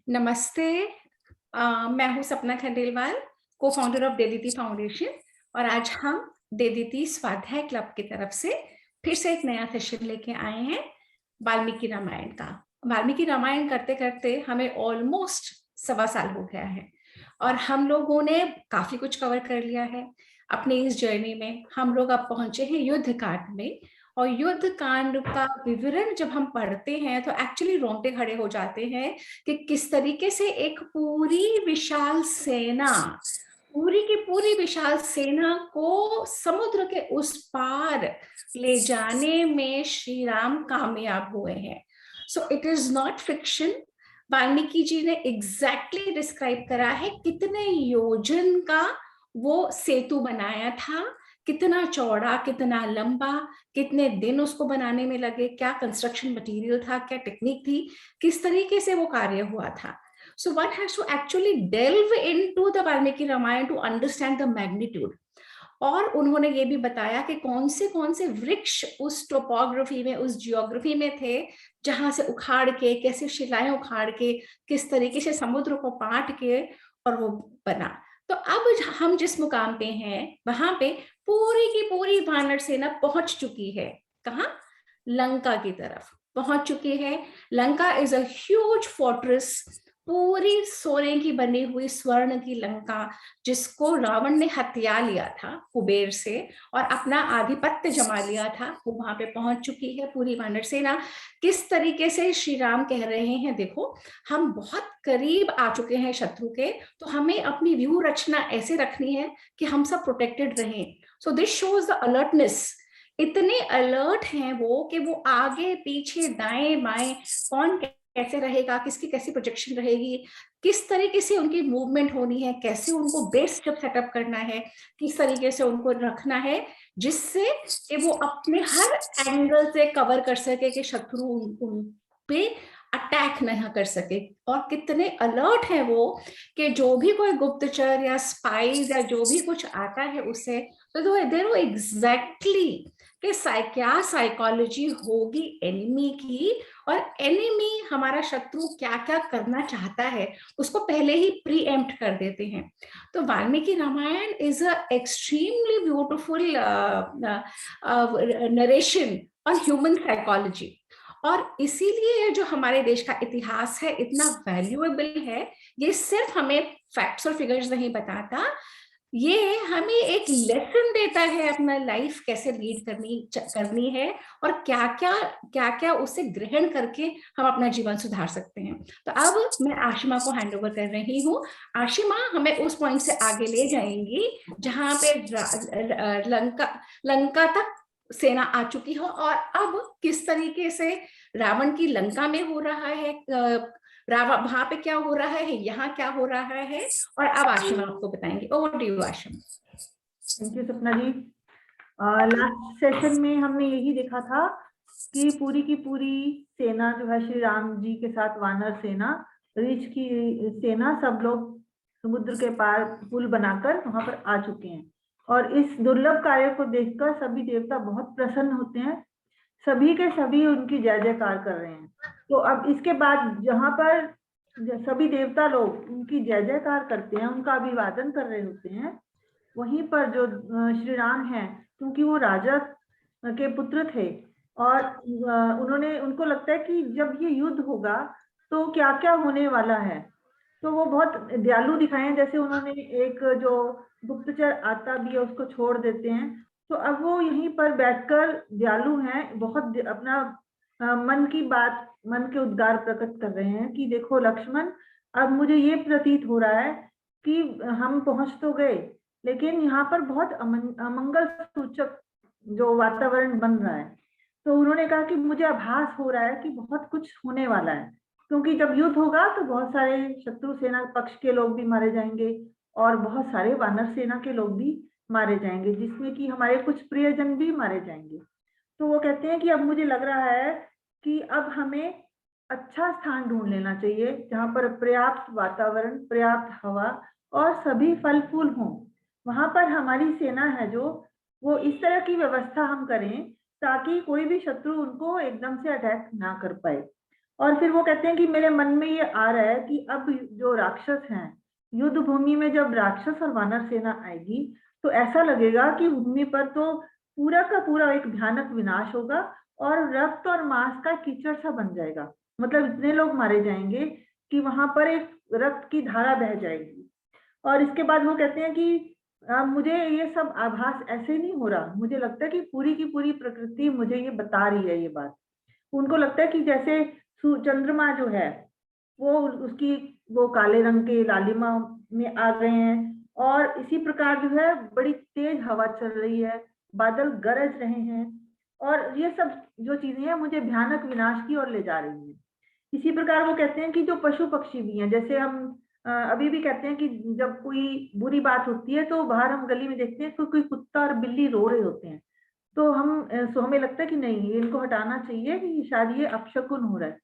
नमस्ते। मैं हूँ सपना खंडेलवाल, को-फाउंडर ऑफ देदीती फाउंडेशन और आज हम देदीती स्वाध्याय क्लब की तरफ से फिर से एक नया सेशन लेके आए हैं वाल्मीकि रामायण का। वाल्मीकि रामायण करते-करते हमें ऑलमोस्ट 1.25 साल हो गया है और हम लोगों ने काफ़ी कुछ कवर कर लिया है। अपनी इस जर्नी में हम लोग अब पहुँचे हैं युद्ध कांड में और युद्ध कांड का विवरण जब हम पढ़ते हैं तो एक्चुअली रोंगटे खड़े हो जाते हैं कि किस तरीके से एक पूरी विशाल सेना, पूरी की पूरी विशाल सेना को समुद्र के उस पार ले जाने में श्री राम कामयाब हुए हैं। So it is not fiction. Valmiki ji ने एग्जैक्टली डिस्क्राइब करा है कितने योजन का वो सेतु बनाया था, कितना चौड़ा, कितना लंबा, कितने दिन उसको बनाने में लगे, क्या कंस्ट्रक्शन मटेरियल था, क्या टेक्निक थी, किस तरीके से वो कार्य हुआ था। So one has to actually delve into the Valmiki Ramayana to understand the magnitude. और उन्होंने ये भी बताया कि कौन से वृक्ष उस टोपोग्राफी में, उस जियोग्राफी में थे, जहां से उखाड़ के, कैसे शिलाएं उखाड़ के, किस तरीके से समुद्र को पाट के और वो बना। तो अब हम जिस मुकाम पे हैं वहां पे पूरी की पूरी वानर सेना पहुंच चुकी है। कहाँ? लंका की तरफ पहुंच चुकी है। Lanka is a huge fortress, पूरी सोने की बनी हुई स्वर्ण की लंका, जिसको रावण ने हत्या लिया था कुबेर से और अपना आधिपत्य जमा लिया था, वो वहां पे पहुंच चुकी है पूरी वानर सेना। किस तरीके से श्री राम कह रहे हैं, देखो हम बहुत करीब आ चुके हैं शत्रु के, तो हमें अपनी व्यू रचना ऐसे रखनी है कि हम सब प्रोटेक्टेड रहें। So this shows the alertness. इतने अलर्ट हैं वो कि वो आगे पीछे दाएं बाएं कौन कैसे रहेगा, किसकी कैसी प्रोजेक्शन रहेगी, किस तरीके से उनकी मूवमेंट होनी है, कैसे उनको बेस जब सेटअप करना है, किस तरीके से उनको रखना है, जिससे कि वो अपने हर एंगल से कवर कर सके कि शत्रु उन पे अटैक नहीं कर सके। और कितने अलर्ट है वो कि जो भी कोई गुप्तचर या स्पाइज या जो भी कुछ आता है उससे, तो दे नो एग्जैक्टली कि क्या साइकोलॉजी होगी एनिमी की, और एनिमी हमारा शत्रु क्या क्या करना चाहता है उसको पहले ही प्री एम्प्ट कर देते हैं। तो Valmiki Ramayan is a extremely beautiful narration on human psychology. और इसीलिए ये जो हमारे देश का इतिहास है इतना वैल्यूएबल है। ये सिर्फ हमें फैक्ट्स और फिगर्स नहीं बताता, ये हमें एक लेसन देता है अपना लाइफ कैसे लीड करनी है और क्या क्या उससे ग्रहण करके हम अपना जीवन सुधार सकते हैं। तो अब मैं आशिमा को हैंड ओवर कर रही हूँ। आशिमा हमें उस पॉइंट से आगे ले जाएंगी जहां पे लंका तक सेना आ चुकी हो और अब किस तरीके से रावण की लंका में हो रहा है, रावण वहां पे क्या हो रहा है, यहाँ क्या हो रहा है, और अब आशिमा आपको बताएंगे। Over to you Ashima. Thank you Sapna ji. Last session में हमने यही देखा था कि पूरी की पूरी सेना जो है श्री राम जी के साथ वानर सेना, ऋष की सेना, सब लोग समुद्र के पार पुल बनाकर वहां पर आ चुके हैं और इस दुर्लभ कार्य को देखकर सभी देवता बहुत प्रसन्न होते हैं। सभी के सभी उनकी जय जयकार कर रहे हैं। तो अब इसके बाद जहां पर सभी देवता लोग उनकी जय जयकार करते हैं, उनका अभिवादन कर रहे होते हैं, वहीं पर जो श्री राम हैं, क्योंकि वो राजा के पुत्र थे और उनको लगता है कि जब ये युद्ध होगा तो क्या क्या होने वाला है, तो वो बहुत दयालु दिखाए हैं। जैसे उन्होंने एक जो गुप्तचर आता भी है उसको छोड़ देते हैं। तो अब वो यहीं पर बैठकर दयालु हैं, बहुत अपना मन की बात, मन के उद्गार प्रकट कर रहे हैं कि देखो लक्ष्मण, अब मुझे ये प्रतीत हो रहा है कि हम पहुंच तो गए, लेकिन यहाँ पर बहुत अमंगल सूचक जो वातावरण बन रहा है। तो उन्होंने कहा कि मुझे आभास हो रहा है कि बहुत कुछ होने वाला है, क्योंकि जब युद्ध होगा तो बहुत सारे शत्रु सेना पक्ष के लोग भी मारे जाएंगे और बहुत सारे वानर सेना के लोग भी मारे जाएंगे, जिसमें कि हमारे कुछ प्रियजन भी मारे जाएंगे। तो वो कहते हैं कि अब मुझे लग रहा है कि अब हमें अच्छा स्थान ढूंढ लेना चाहिए जहां पर पर्याप्त वातावरण, पर्याप्त हवा और सभी फल फूल हों। वहां पर हमारी सेना है जो, वो इस तरह की व्यवस्था हम करें ताकि कोई भी शत्रु उनको एकदम से अटैक ना कर पाए। और फिर वो कहते हैं कि मेरे मन में ये आ रहा है कि अब जो राक्षस हैं, युद्ध भूमि में जब राक्षस और वानर सेना आएगी तो ऐसा लगेगा कि भूमि पर तो पूरा का पूरा एक भयानक विनाश होगा और रक्त और मांस का कीचड़ सा बन जाएगा। मतलब इतने लोग मारे जाएंगे कि वहां पर एक रक्त की धारा बह जाएगी। और इसके बाद वो कहते हैं कि मुझे ये सब आभास ऐसे नहीं हो रहा, मुझे लगता है कि पूरी की पूरी प्रकृति मुझे ये बता रही है ये बात। उनको लगता है कि जैसे चंद्रमा जो है वो उसकी वो काले रंग के लालिमा में आ गए हैं और इसी प्रकार जो है बड़ी तेज हवा चल रही है, बादल गरज रहे हैं और ये सब जो चीजें हैं मुझे भयानक विनाश की ओर ले जा रही हैं। इसी प्रकार वो कहते हैं कि जो पशु पक्षी भी हैं, जैसे हम अभी भी कहते हैं कि जब कोई बुरी बात होती है तो बाहर हम गली में देखते हैं कोई कुत्ता और बिल्ली रो रहे होते हैं, तो हमें लगता है कि नहीं, ये इनको हटाना चाहिए कि शायद ये अपशकुन हो रहा है।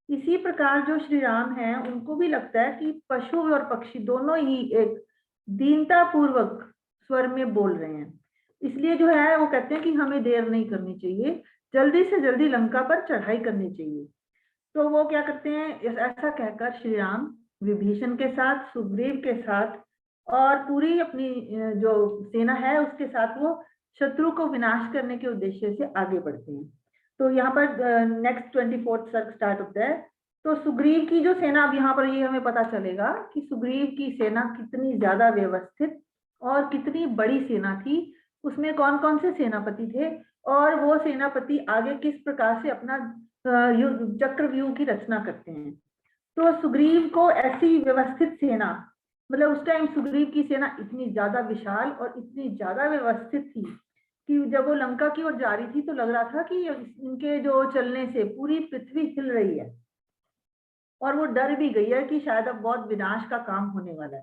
इसी प्रकार जो श्री राम है उनको भी लगता है कि पशु और पक्षी दोनों ही एक दीनता पूर्वक स्वर में बोल रहे हैं, इसलिए जो है वो कहते हैं कि हमें देर नहीं करनी चाहिए, जल्दी से जल्दी लंका पर चढ़ाई करनी चाहिए। तो वो क्या करते हैं, ऐसा कहकर श्री राम विभीषण के साथ, सुग्रीव के साथ और पूरी अपनी जो सेना है उसके साथ वो शत्रु को विनाश करने के उद्देश्य से आगे बढ़ते हैं। तो यहाँ पर नेक्स्ट 24th सर्ग स्टार्ट होता है। तो सुग्रीव की जो सेना, अब यहाँ पर ये हमें पता चलेगा कि सुग्रीव की सेना कितनी ज्यादा व्यवस्थित और कितनी बड़ी सेना थी, उसमें कौन कौन से सेनापति थे और वो सेनापति आगे किस प्रकार से अपना चक्रव्यूह की रचना करते हैं। तो सुग्रीव को ऐसी व्यवस्थित सेना, मतलब उस टाइम सुग्रीव की सेना इतनी ज्यादा विशाल और इतनी ज्यादा व्यवस्थित थी कि जब वो लंका की ओर जा रही थी तो लग रहा था कि इनके जो चलने से पूरी पृथ्वी हिल रही है और वो डर भी गई है कि शायद अब बहुत विनाश का काम होने वाला है।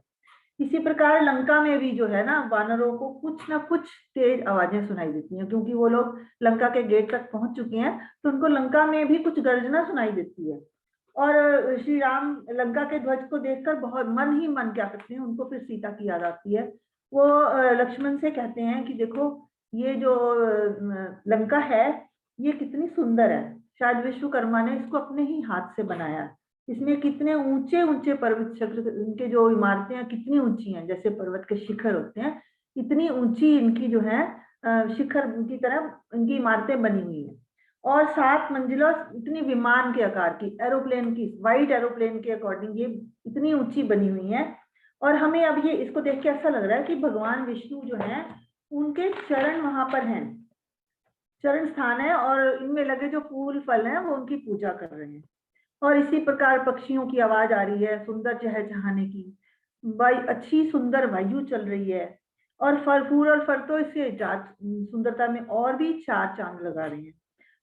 इसी प्रकार लंका में भी जो है ना, वानरों को कुछ ना कुछ तेज आवाजें सुनाई देती हैं, क्योंकि वो लोग लंका के गेट तक पहुंच चुके हैं, तो उनको लंका में भी कुछ गर्जना सुनाई देती है। और श्री राम लंका के ध्वज को देखकर बहुत मन ही मन क्या करते हैं, उनको फिर सीता की याद आती है। वो लक्ष्मण से कहते हैं कि देखो ये जो लंका है ये कितनी सुंदर है, शायद विश्वकर्मा ने इसको अपने ही हाथ से बनाया है। इसमें कितने ऊंचे ऊंचे पर्वत शिखर, इनके जो इमारतें हैं कितनी ऊंची हैं, जैसे पर्वत के शिखर होते हैं, इतनी ऊंची इनकी जो है शिखर की तरह इनकी इमारतें बनी हुई हैं और 7 मंजिला इतनी विमान के आकार की, एरोप्लेन की, व्हाइट एरोप्लेन के अकॉर्डिंग ये इतनी ऊंची बनी हुई है। और हमें अब ये इसको देख के ऐसा लग रहा है कि भगवान विष्णु जो है उनके चरण वहां पर हैं, चरण स्थान है और इनमें लगे जो फूल फल हैं वो उनकी पूजा कर रहे हैं। और इसी प्रकार पक्षियों की आवाज आ रही है, सुंदर चहचहाने की, अच्छी सुंदर वायु चल रही है और फूल और फल तो इससे सुंदरता में और भी 4 चांद लगा रहे हैं।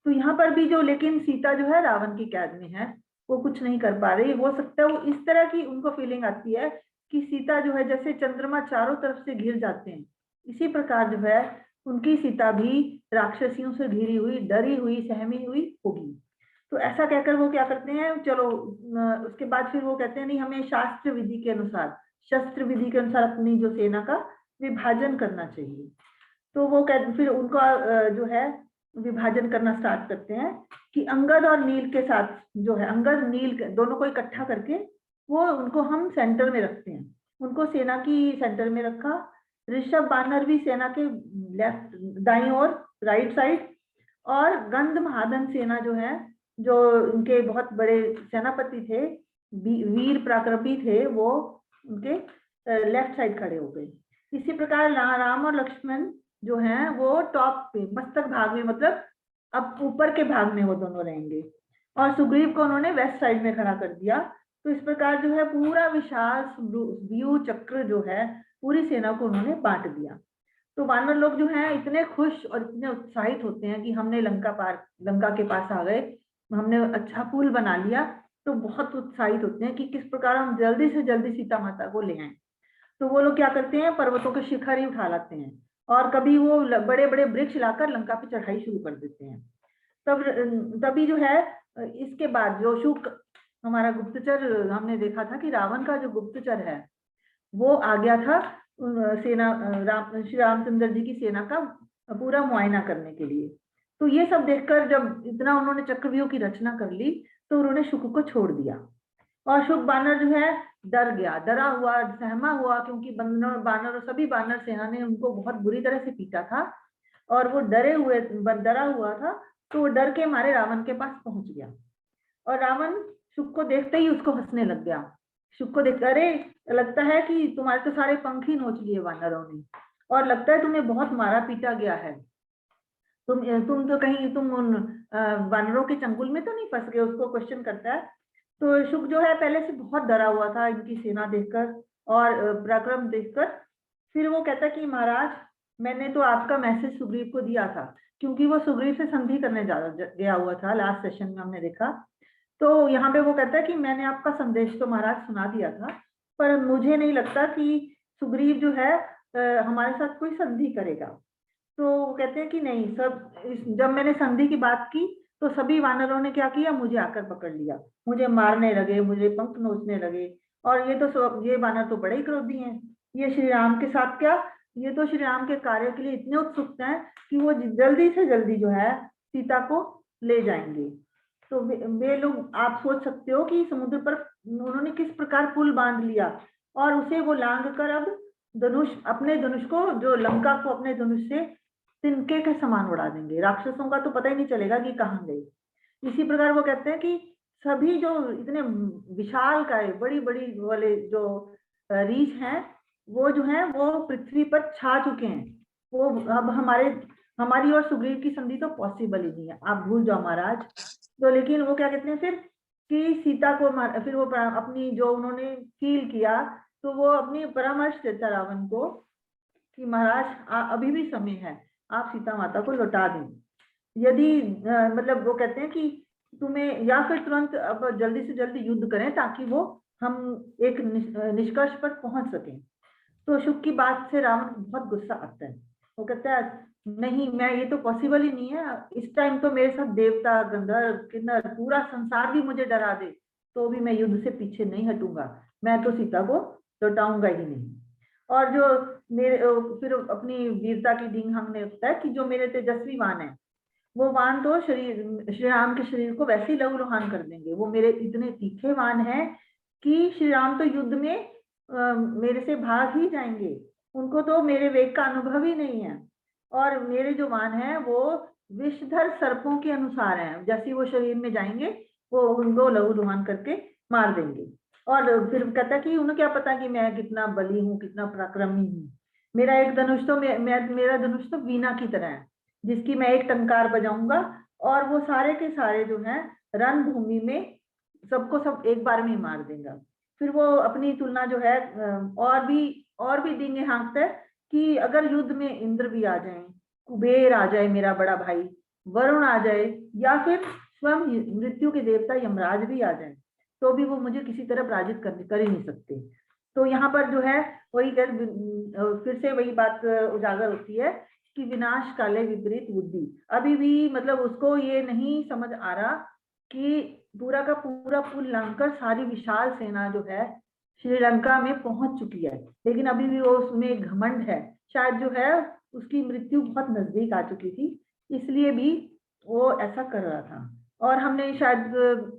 तो यहाँ पर भी जो, लेकिन सीता जो है रावण की कैद में है, वो कुछ नहीं कर पा रही। हो सकता है वो इस तरह की उनको फीलिंग आती है कि सीता जो है, जैसे चंद्रमा चारों तरफ से घिर जाते हैं, इसी प्रकार जो है उनकी सीता भी राक्षसियों से घिरी हुई, डरी हुई, सहमी हुई होगी। तो ऐसा कहकर वो क्या करते हैं, चलो उसके बाद फिर वो कहते हैं नहीं, हमें शास्त्र विधि के अनुसार, शस्त्र विधि के अनुसार अपनी जो सेना का विभाजन करना चाहिए। तो वो फिर उनका जो है विभाजन करना स्टार्ट करते हैं कि अंगद और नील के साथ जो है, अंगद नील दोनों को इकट्ठा करके वो उनको हम सेंटर में रखते हैं, उनको सेना की सेंटर में रखा। ऋषभ बानर भी सेना के लेफ्ट, दाईं ओर, राइट साइड, और गंध महादन सेना जो है, जो उनके बहुत बड़े सेनापति थे, वीर पराक्रमी थे, वो उनके लेफ्ट साइड खड़े हो गए। इसी प्रकार राम और लक्ष्मण जो हैं वो टॉप पे, मस्तक भाग में, मतलब अब ऊपर के भाग में वो दोनों रहेंगे, और सुग्रीव को उन्होंने वेस्ट साइड में खड़ा कर दिया। तो इस प्रकार जो है पूरा विशाल व्यू चक्र जो है पूरी सेना को उन्होंने बांट दिया। तो वानर लोग जो हैं इतने खुश और इतने उत्साहित होते हैं कि हमने लंका के पास आ गए, हमने अच्छा पुल बना लिया। तो बहुत उत्साहित होते हैं कि किस प्रकार हम जल्दी से जल्दी सीता माता को ले आए। तो वो लोग क्या करते हैं, पर्वतों के शिखर ही उठा लाते हैं और कभी वो बड़े बड़े वृक्ष लाकर लंका पे चढ़ाई शुरू कर देते हैं। तभी जो है इसके बाद जो शुक हमारा गुप्तचर, हमने देखा था कि रावण का जो गुप्तचर है वो आ गया था सेना, श्री रामचंद्र जी की सेना का पूरा मुआयना करने के लिए। तो ये सब देखकर जब इतना उन्होंने चक्रव्यूह की रचना कर ली तो उन्होंने शुक को छोड़ दिया। और शुक बानर जो है डर गया, डरा हुआ, सहमा हुआ, क्योंकि बानर सभी बानर सेना ने उनको बहुत बुरी तरह से पीटा था और वो डरा हुआ था। तो वो डर के मारे रावण के पास पहुंच गया और रावण शुक को देखते ही उसको हंसने लग गया। शुक को देख, अरे लगता है कि तुम्हारे तो सारे पंख ही नोच लिए वानरों ने और लगता है तुम्हें बहुत मारा पीटा गया है। तुम तो कहीं तुम उन वानरों के चंगुल में तो नहीं फंस गए, उसको क्वेश्चन करता है। तो शुक जो है पहले से बहुत डरा हुआ था इनकी सेना देखकर और पराक्रम देखकर। फिर वो कहता है कि महाराज, मैंने तो आपका मैसेज सुग्रीव को दिया था, क्योंकि वो सुग्रीव से संधि करने गया हुआ था। लास्ट सेशन में हमने देखा। तो यहाँ पे वो कहता है कि मैंने आपका संदेश तो महाराज सुना दिया था, पर मुझे नहीं लगता कि सुग्रीव जो है हमारे साथ कोई संधि करेगा। तो वो कहते हैं कि नहीं, जब मैंने संधि की बात की तो सभी वानरों ने क्या किया, मुझे आकर पकड़ लिया, मुझे मारने लगे, मुझे पंख नोचने लगे। और ये वानर तो बड़े ही क्रोधी हैं। ये श्री राम के साथ क्या, ये तो श्री राम के कार्य के लिए इतने उत्सुक हैं कि वो जल्दी से जल्दी जो है सीता को ले जाएंगे। तो वे लोग, आप सोच सकते हो कि समुद्र पर उन्होंने किस प्रकार पुल बांध लिया और उसे वो लांग कर अब अपने धनुष को, जो लंका को अपने धनुष से तिनके के समान उड़ा देंगे। राक्षसों का तो पता ही नहीं चलेगा कि कहाँ गए। इसी प्रकार वो कहते हैं कि सभी जो इतने विशाल काय बड़ी बड़ी वाले जो रीछ हैं, वो जो है वो पृथ्वी पर छा चुके हैं। वो अब हमारी और सुग्रीव की संधि तो पॉसिबल ही नहीं है, आप भूल जाओ महाराज। तो लेकिन वो क्या कहते हैं फिर कि सीता को फिर वो अपनी जो उन्होंने फील किया, तो वो अपनी परामर्श देता रावण को कि महाराज अभी भी समय है, आप सीता माता को लौटा दें। यदि मतलब वो कहते हैं कि तुम्हें, या फिर तुरंत अब जल्दी से जल्दी युद्ध करें ताकि वो हम एक निष्कर्ष पर पहुंच सकें। तो शुक की बात से रावण को बहुत गुस्सा आता है। वो कहता है नहीं, मैं, ये तो पॉसिबल ही नहीं है। इस टाइम तो मेरे साथ देवता, गंधर्व, किन्नर, पूरा संसार भी मुझे डरा दे तो भी मैं युद्ध से पीछे नहीं हटूंगा, मैं तो सीता को लौटाऊंगा ही नहीं। और जो मेरे फिर अपनी वीरता की डींग हांगने लगता है कि जो मेरे तेजस्वी वाहन है, वो वाहन तो श्री राम के शरीर को वैसे ही लहूलुहान कर देंगे। वो मेरे इतने तीखे वाहन हैं कि श्री राम तो युद्ध में मेरे से भाग ही जाएंगे, उनको तो मेरे वेग का अनुभव ही नहीं है। और मेरे जो वाहन है वो विषधर सर्पों के अनुसार हैं, जैसे वो शरीर में जाएंगे वो उनको लहूलुहान करके मार देंगे। और फिर कहता है कि उन्हें क्या पता कि मैं कितना बली हूँ, कितना पराक्रमी हूँ। मेरा एक धनुष तो मेरा धनुष तो वीणा की तरह है, जिसकी मैं एक टंकार बजाऊंगा और वो सारे के सारे जो है रणभूमि में सबको सब एक बार में ही मार देगा। फिर वो अपनी तुलना जो है और भी डींगे हाँकता है कि अगर युद्ध में इंद्र भी आ जाए, कुबेर आ जाए मेरा बड़ा भाई, वरुण आ जाए, या फिर स्वयं मृत्यु के देवता यमराज भी आ जाए, तो भी वो मुझे किसी तरह पराजित कर ही नहीं सकते। तो यहाँ पर जो है वही फिर से वही बात उजागर होती है कि विनाश काले विपरीत बुद्धि। अभी भी मतलब उसको ये नहीं समझ आ रहा कि पूरा का पूरा पुल लांघकर सारी विशाल सेना जो है श्रीलंका में पहुंच चुकी है, लेकिन अभी भी वो उसमें घमंड है। शायद जो है उसकी मृत्यु बहुत नजदीक आ चुकी थी, इसलिए भी वो ऐसा कर रहा था। और हमने शायद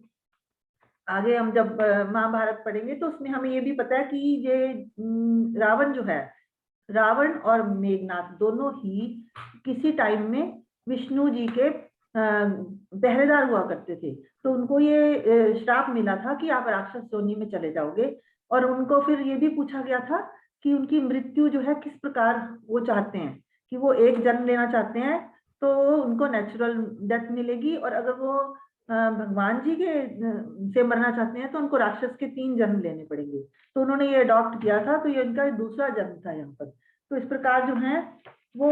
आगे हम जब महाभारत पढ़ेंगे तो उसमें हमें ये भी पता है कि ये रावण जो है, रावण और मेघनाथ दोनों ही किसी टाइम में विष्णु जी के पहरेदार हुआ करते थे। तो उनको ये श्राप मिला था कि आप राक्षस योनि में चले जाओगे, और उनको फिर ये भी पूछा गया था कि उनकी मृत्यु जो है किस प्रकार वो चाहते हैं, कि वो एक जन्म लेना चाहते हैं तो उनको नेचुरल डेथ मिलेगी, और अगर वो भगवान जी के से मरना चाहते हैं तो उनको राक्षस के 3 जन्म लेने पड़ेंगे। तो उन्होंने ये अडॉप्ट किया था, तो ये इनका दूसरा जन्म था यहाँ पर। तो इस प्रकार जो है वो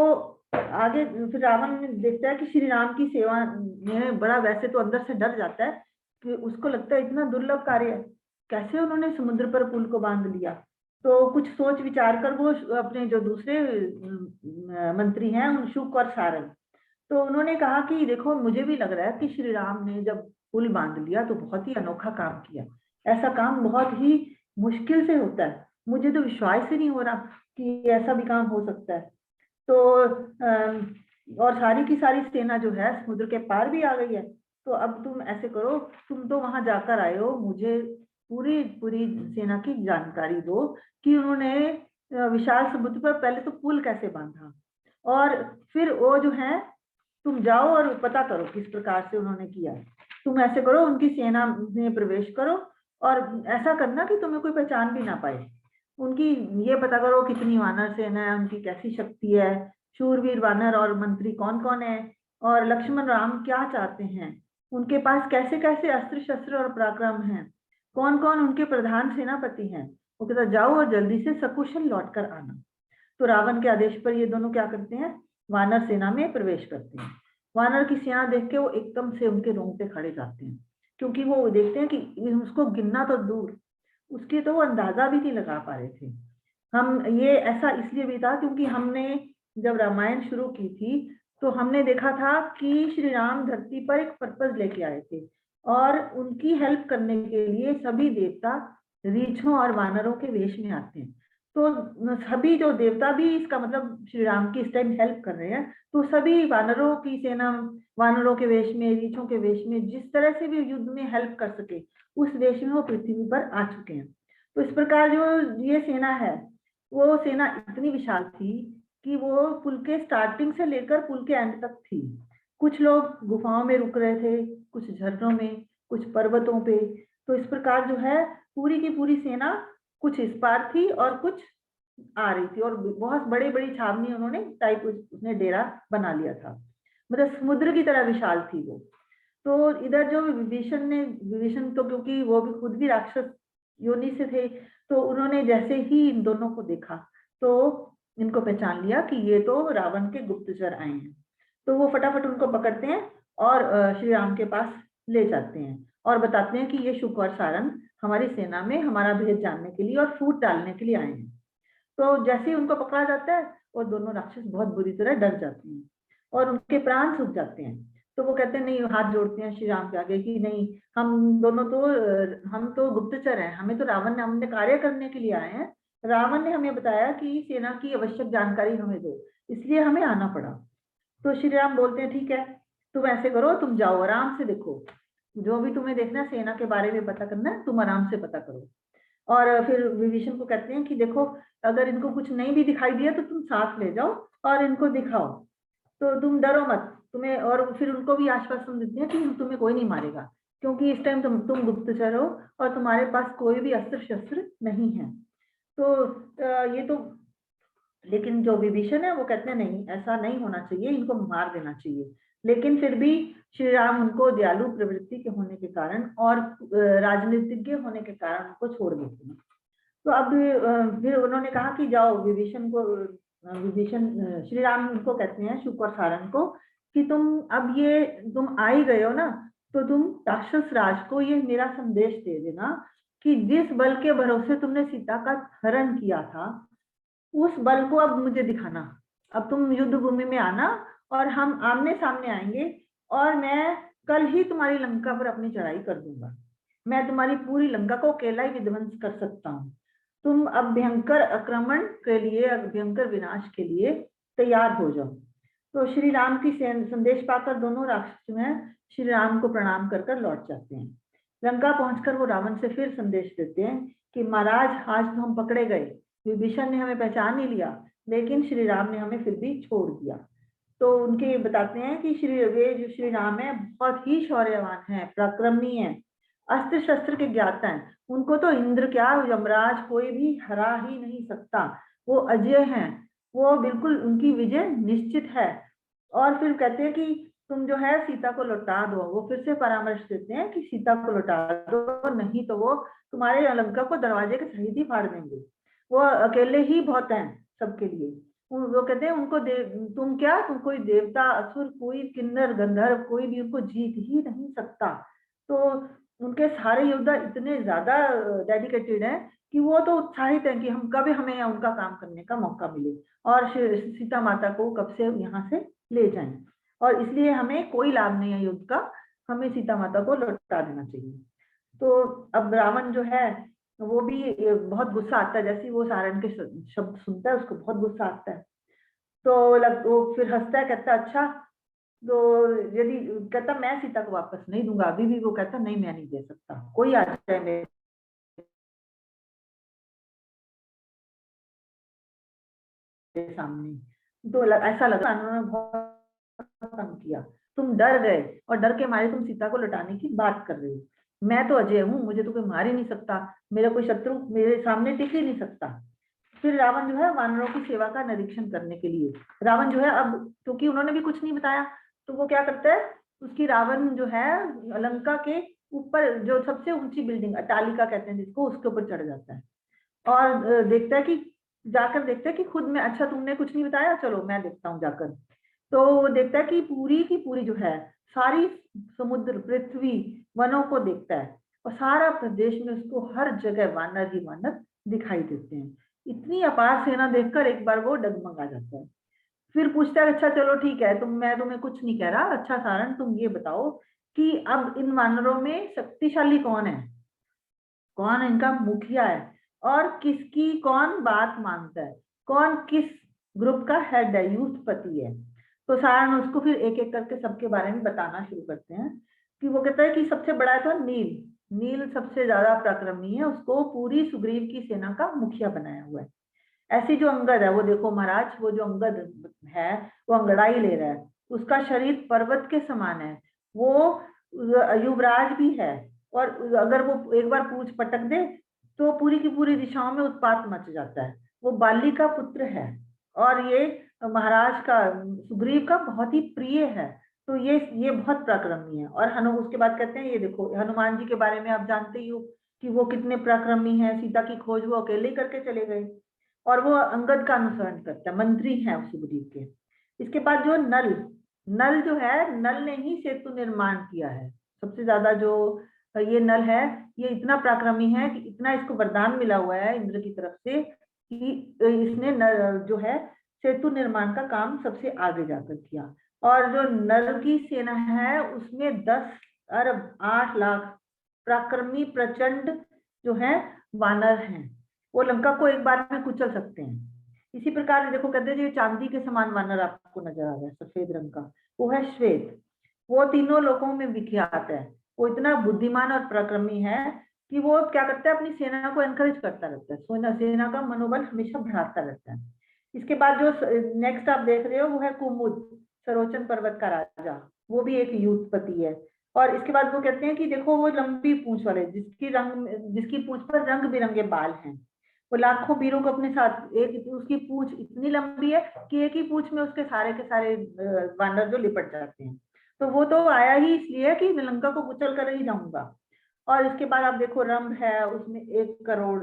आगे फिर रावण देखता है कि श्री राम की सेवा में बड़ा, वैसे तो अंदर से डर जाता है कि उसको लगता है इतना दुर्लभ कार्य कैसे उन्होंने समुद्र पर पुल को बांध लिया। तो कुछ सोच विचार कर वो अपने जो दूसरे मंत्री हैं शुक और सारंग, तो उन्होंने कहा कि देखो मुझे भी लग रहा है कि श्री राम ने जब पुल बांध लिया तो बहुत ही अनोखा काम किया, ऐसा काम बहुत ही मुश्किल से होता है, मुझे तो विश्वास ही नहीं हो रहा कि ऐसा भी काम हो सकता है। तो और सारी की सारी सेना जो है समुद्र के पार भी आ गई है। तो अब तुम ऐसे करो, तुम तो वहां जाकर आए हो, मुझे पूरी पूरी सेना की जानकारी दो कि उन्होंने विशाल समुद्र पर पहले तो पुल कैसे बांधा, और फिर वो जो है तुम जाओ और पता करो किस प्रकार से उन्होंने किया। तुम ऐसे करो, उनकी सेना में प्रवेश करो और ऐसा करना कि तुम्हें कोई पहचान भी ना पाए। उनकी ये पता करो कितनी वानर सेना है, उनकी कैसी शक्ति है, शूरवीर वानर और मंत्री कौन कौन है, और लक्ष्मण राम क्या चाहते हैं, उनके पास कैसे कैसे अस्त्र शस्त्र और पराक्रम हैं, कौन कौन उनके प्रधान सेनापति हैं। वो कहता जाओ और जल्दी से सकुशल लौट कर आना। तो रावण के आदेश पर ये दोनों क्या करते हैं, वानर सेना में प्रवेश करते हैं। वानर की सेना देख के वो एकदम से उनके रोंगटे खड़े जाते हैं, क्योंकि वो देखते हैं कि उसको गिनना तो दूर, उसके तो वो अंदाजा भी नहीं लगा पा रहे थे। हम ये ऐसा इसलिए भी था क्योंकि हमने जब रामायण शुरू की थी तो हमने देखा था कि श्री राम धरती पर एक पर्पज लेके आए थे, और उनकी हेल्प करने के लिए सभी देवता रीछों और वानरों के वेश में आते हैं। तो सभी जो देवता भी इसका मतलब श्री राम की इस टाइम हेल्प कर रहे हैं, तो सभी वानरों की सेना वानरों के वेश में, रीछों के वेश में, जिस तरह से भी युद्ध में हेल्प कर सके उस वेश में वो पृथ्वी पर आ चुके हैं। तो इस प्रकार जो ये सेना है, वो सेना इतनी विशाल थी कि वो पुल के स्टार्टिंग से लेकर पुल के एंड तक थी। कुछ लोग गुफाओं में रुक रहे थे, कुछ झरनों में, कुछ पर्वतों पे। तो इस प्रकार जो है पूरी की पूरी सेना कुछ इस पार थी और कुछ आ रही थी, और बहुत बड़ी बड़ी छावनी उन्होंने टाइप उसने डेरा बना लिया था, मतलब समुद्र की तरह विशाल थी वो। तो इधर जो विभीषण तो क्योंकि वो भी खुद भी राक्षस योनि से थे, तो उन्होंने जैसे ही इन दोनों को देखा तो इनको पहचान लिया कि ये तो रावण के गुप्तचर आए हैं। तो वो फटाफट उनको पकड़ते हैं और श्री राम के पास ले जाते हैं और बताते हैं कि ये शुक और सारंग हमारी सेना में हमारा भेद जानने के लिए और फूट डालने के लिए आए हैं। तो जैसे ही उनको पकड़ा जाता है और दोनों राक्षस बहुत बुरी तरह डर जाते हैं और उनके प्राण सूख जाते हैं। तो वो कहते हैं, नहीं, हाथ जोड़ते हैं श्री राम के आगे कि नहीं, हम दोनों तो हम तो गुप्तचर हैं, हमें तो रावण ने हमने कार्य करने के लिए आए हैं। रावण ने हमें बताया कि सेना की आवश्यक जानकारी हमें दो, इसलिए हमें आना पड़ा। तो श्री राम बोलते हैं, ठीक है, तुम ऐसे करो, तुम जाओ आराम से देखो, जो भी तुम्हें देखना है सेना के बारे में पता करना है, तुम आराम से पता करो। और फिर विभीषण को कहते हैं कि देखो, अगर इनको कुछ नहीं भी दिखाई दिया तो तुम साथ ले जाओ और इनको दिखाओ, तो तुम डरो मत। तुम्हें और फिर उनको भी आश्वासन देते हैं कि तुम्हें कोई नहीं मारेगा, क्योंकि इस टाइम तुम गुप्तचर हो और तुम्हारे पास कोई भी अस्त्र शस्त्र नहीं है। तो ये तो, लेकिन जो विभीषण है वो कहते हैं नहीं, ऐसा नहीं होना चाहिए, इनको मार देना चाहिए। लेकिन फिर भी श्री राम उनको दयालु प्रवृत्ति के होने के कारण और राजनीतिज्ञ होने के कारण उनको छोड़ देते हैं। तो अब फिर उन्होंने कहा कि जाओ विभीषण को, विभीषण श्री राम उनको कहते हैं शुक और सारंग को कि तुम अब ये तुम आ ही गए हो ना, तो तुम राक्षस राज को ये मेरा संदेश दे देना कि जिस बल के भरोसे तुमने सीता का हरण किया था, उस बल को अब मुझे दिखाना। अब तुम युद्ध भूमि में आना और हम आमने सामने आएंगे, और मैं कल ही तुम्हारी लंका पर अपनी चढ़ाई कर दूंगा। मैं तुम्हारी पूरी लंका को अकेला ही विध्वंस कर सकता हूँ। तुम अब भयंकर आक्रमण के लिए, भयंकर विनाश के लिए तैयार हो जाओ। तो श्री राम की संदेश पाकर दोनों राक्षस जो हैं श्री राम को प्रणाम कर कर लौट जाते हैं। लंका पहुंचकर वो रावण से फिर संदेश देते हैं कि महाराज, आज तो हम पकड़े गए, विभीषण ने हमें पहचान नहीं लिया, लेकिन श्री राम ने हमें फिर भी छोड़ दिया। तो उनके बताते हैं कि वे जो श्री राम है बहुत ही शौर्यवान है, पराक्रमी है, अस्त्र शस्त्र के ज्ञाता हैं। उनको तो इंद्र क्या, यमराज कोई भी हरा ही नहीं सकता, वो अजय हैं, वो बिल्कुल उनकी विजय निश्चित है। और फिर कहते हैं कि तुम जो है सीता को लौटा दो। वो फिर से परामर्श देते हैं कि सीता को लौटा दो, नहीं तो वो तुम्हारे लंका को दरवाजे के सहित ही फाड़ देंगे। वो अकेले ही बहुत हैं सबके लिए। वो कहते हैं उनको तुम क्या, तुम कोई देवता, असुर, कोई किन्नर गंधर्व, कोई भी उनको जीत ही नहीं सकता। तो उनके सारे योद्धा इतने ज्यादा डेडिकेटेड हैं कि वो तो उत्साहित हैं कि हम कब हमें उनका काम करने का मौका मिले और सीता माता को कब से यहाँ से ले जाएं, और इसलिए हमें कोई लाभ नहीं है युद्ध का, हमें सीता माता को लौटा देना चाहिए। तो अब रावण जो है वो भी बहुत गुस्सा आता है, जैसे ही वो सारण के शब्द सुनता है उसको बहुत गुस्सा आता है। तो वो फिर हंसता है, कहता अच्छा, तो यदि कहता मैं सीता को वापस नहीं दूंगा, अभी भी वो कहता नहीं मैं नहीं दे सकता, कोई आ जाए मेरे सामने। तो ऐसा लगा उन्होंने बहुत तंग किया, तुम डर गए और डर के मारे तुम सीता को लौटाने की बात कर रहे हो, मैं तो अजय हूँ, मुझे तो कोई मार ही नहीं सकता, मेरा कोई शत्रु मेरे सामने टिक ही नहीं सकता। फिर रावण जो है वानरों की सेवा का निरीक्षण करने के लिए, रावण जो है अब क्योंकि उन्होंने भी कुछ नहीं बताया, तो वो क्या करता है, उसकी रावण जो है लंका के ऊपर जो सबसे ऊंची बिल्डिंग अट्टालिका कहते हैं जिसको, उसके ऊपर चढ़ जाता है और देखता है कि जाकर देखता है कि खुद में, अच्छा तुमने कुछ नहीं बताया, चलो मैं देखता हूँ जाकर। तो वो देखता है कि पूरी की पूरी जो है सारी समुद्र पृथ्वी वनों को देखता है और सारा प्रदेश में उसको हर जगह वानर ही वानर दिखाई देते हैं। इतनी अपार सेना देखकर एक बार वो डगमगा जाता है। फिर पूछता है अच्छा चलो ठीक है, मैं तुम्हें कुछ नहीं कह रहा, अच्छा सारण तुम ये बताओ कि अब इन वानरों में शक्तिशाली कौन है, कौन इनका मुखिया है और किसकी कौन बात मानता है, कौन किस ग्रुप का हेड है, यूथपति है। तो सारण उसको फिर एक एक करके सबके बारे में बताना शुरू करते हैं कि वो कहता है कि सबसे बड़ा है तो नील, नील सबसे ज्यादा पराक्रमी है, उसको पूरी सुग्रीव की सेना का मुखिया बनाया हुआ है। ऐसी जो अंगद है वो देखो महाराज, वो जो अंगद है वो अंगड़ाई ले रहा है, उसका शरीर पर्वत के समान है, वो युवराज भी है और अगर वो एक बार पूंछ पटक दे तो पूरी की पूरी दिशाओं में उत्पात मच जाता है। वो बाली का पुत्र है और ये महाराज का सुग्रीव का बहुत ही प्रिय है। तो ये बहुत पराक्रमी है। और हनु उसके बाद कहते हैं ये देखो हनुमान जी के बारे में आप जानते ही हो कि वो कितने पराक्रमी हैं, सीता की खोज वो अकेले करके चले गए और वो अंगद का अनुसरण करता है, मंत्री है सुग्रीव के। इसके बाद जो नल, नल जो है, नल ने ही सेतु निर्माण किया है सबसे ज्यादा। जो ये नल है ये इतना पराक्रमी है कि इतना इसको वरदान मिला हुआ है इंद्र की तरफ से कि इसने जो है सेतु निर्माण का काम सबसे आगे जाकर किया। और जो नल की सेना है उसमें 10 अरब 8 लाख पराक्रमी प्रचंड जो है वानर हैं, वो लंका को एक बार में कुचल सकते हैं। इसी प्रकार देखो कहते हैं जो चांदी के समान वानर आपको नजर आ रहा है सफेद रंग का, वो है श्वेत। वो तीनों लोगों में विख्यात है, वो इतना बुद्धिमान और पराक्रमी है कि वो क्या करता है अपनी सेना को एनकरेज करता रहता है, सेना का मनोबल हमेशा बढ़ाता रहता है। इसके बाद जो नेक्स्ट आप देख रहे हो वो है कुमुद, सरोचन पर्वत का राजा, वो भी एक यूथपति है। और इसके बाद वो कहते हैं कि देखो वो लंबी पूंछ वाले जिसकी पूंछ पर रंग बिरंगे बाल हैं, वो लाखों वीरों को अपने साथ, एक उसकी पूंछ इतनी लंबी है कि एक ही पूंछ में उसके सारे के सारे वानर जो लिपट जाते हैं। तो वो तो आया ही इसलिए कि मैं लंका को कुचल कर ही जाऊंगा। और इसके बाद आप देखो रंभ है, उसमें 1 करोड़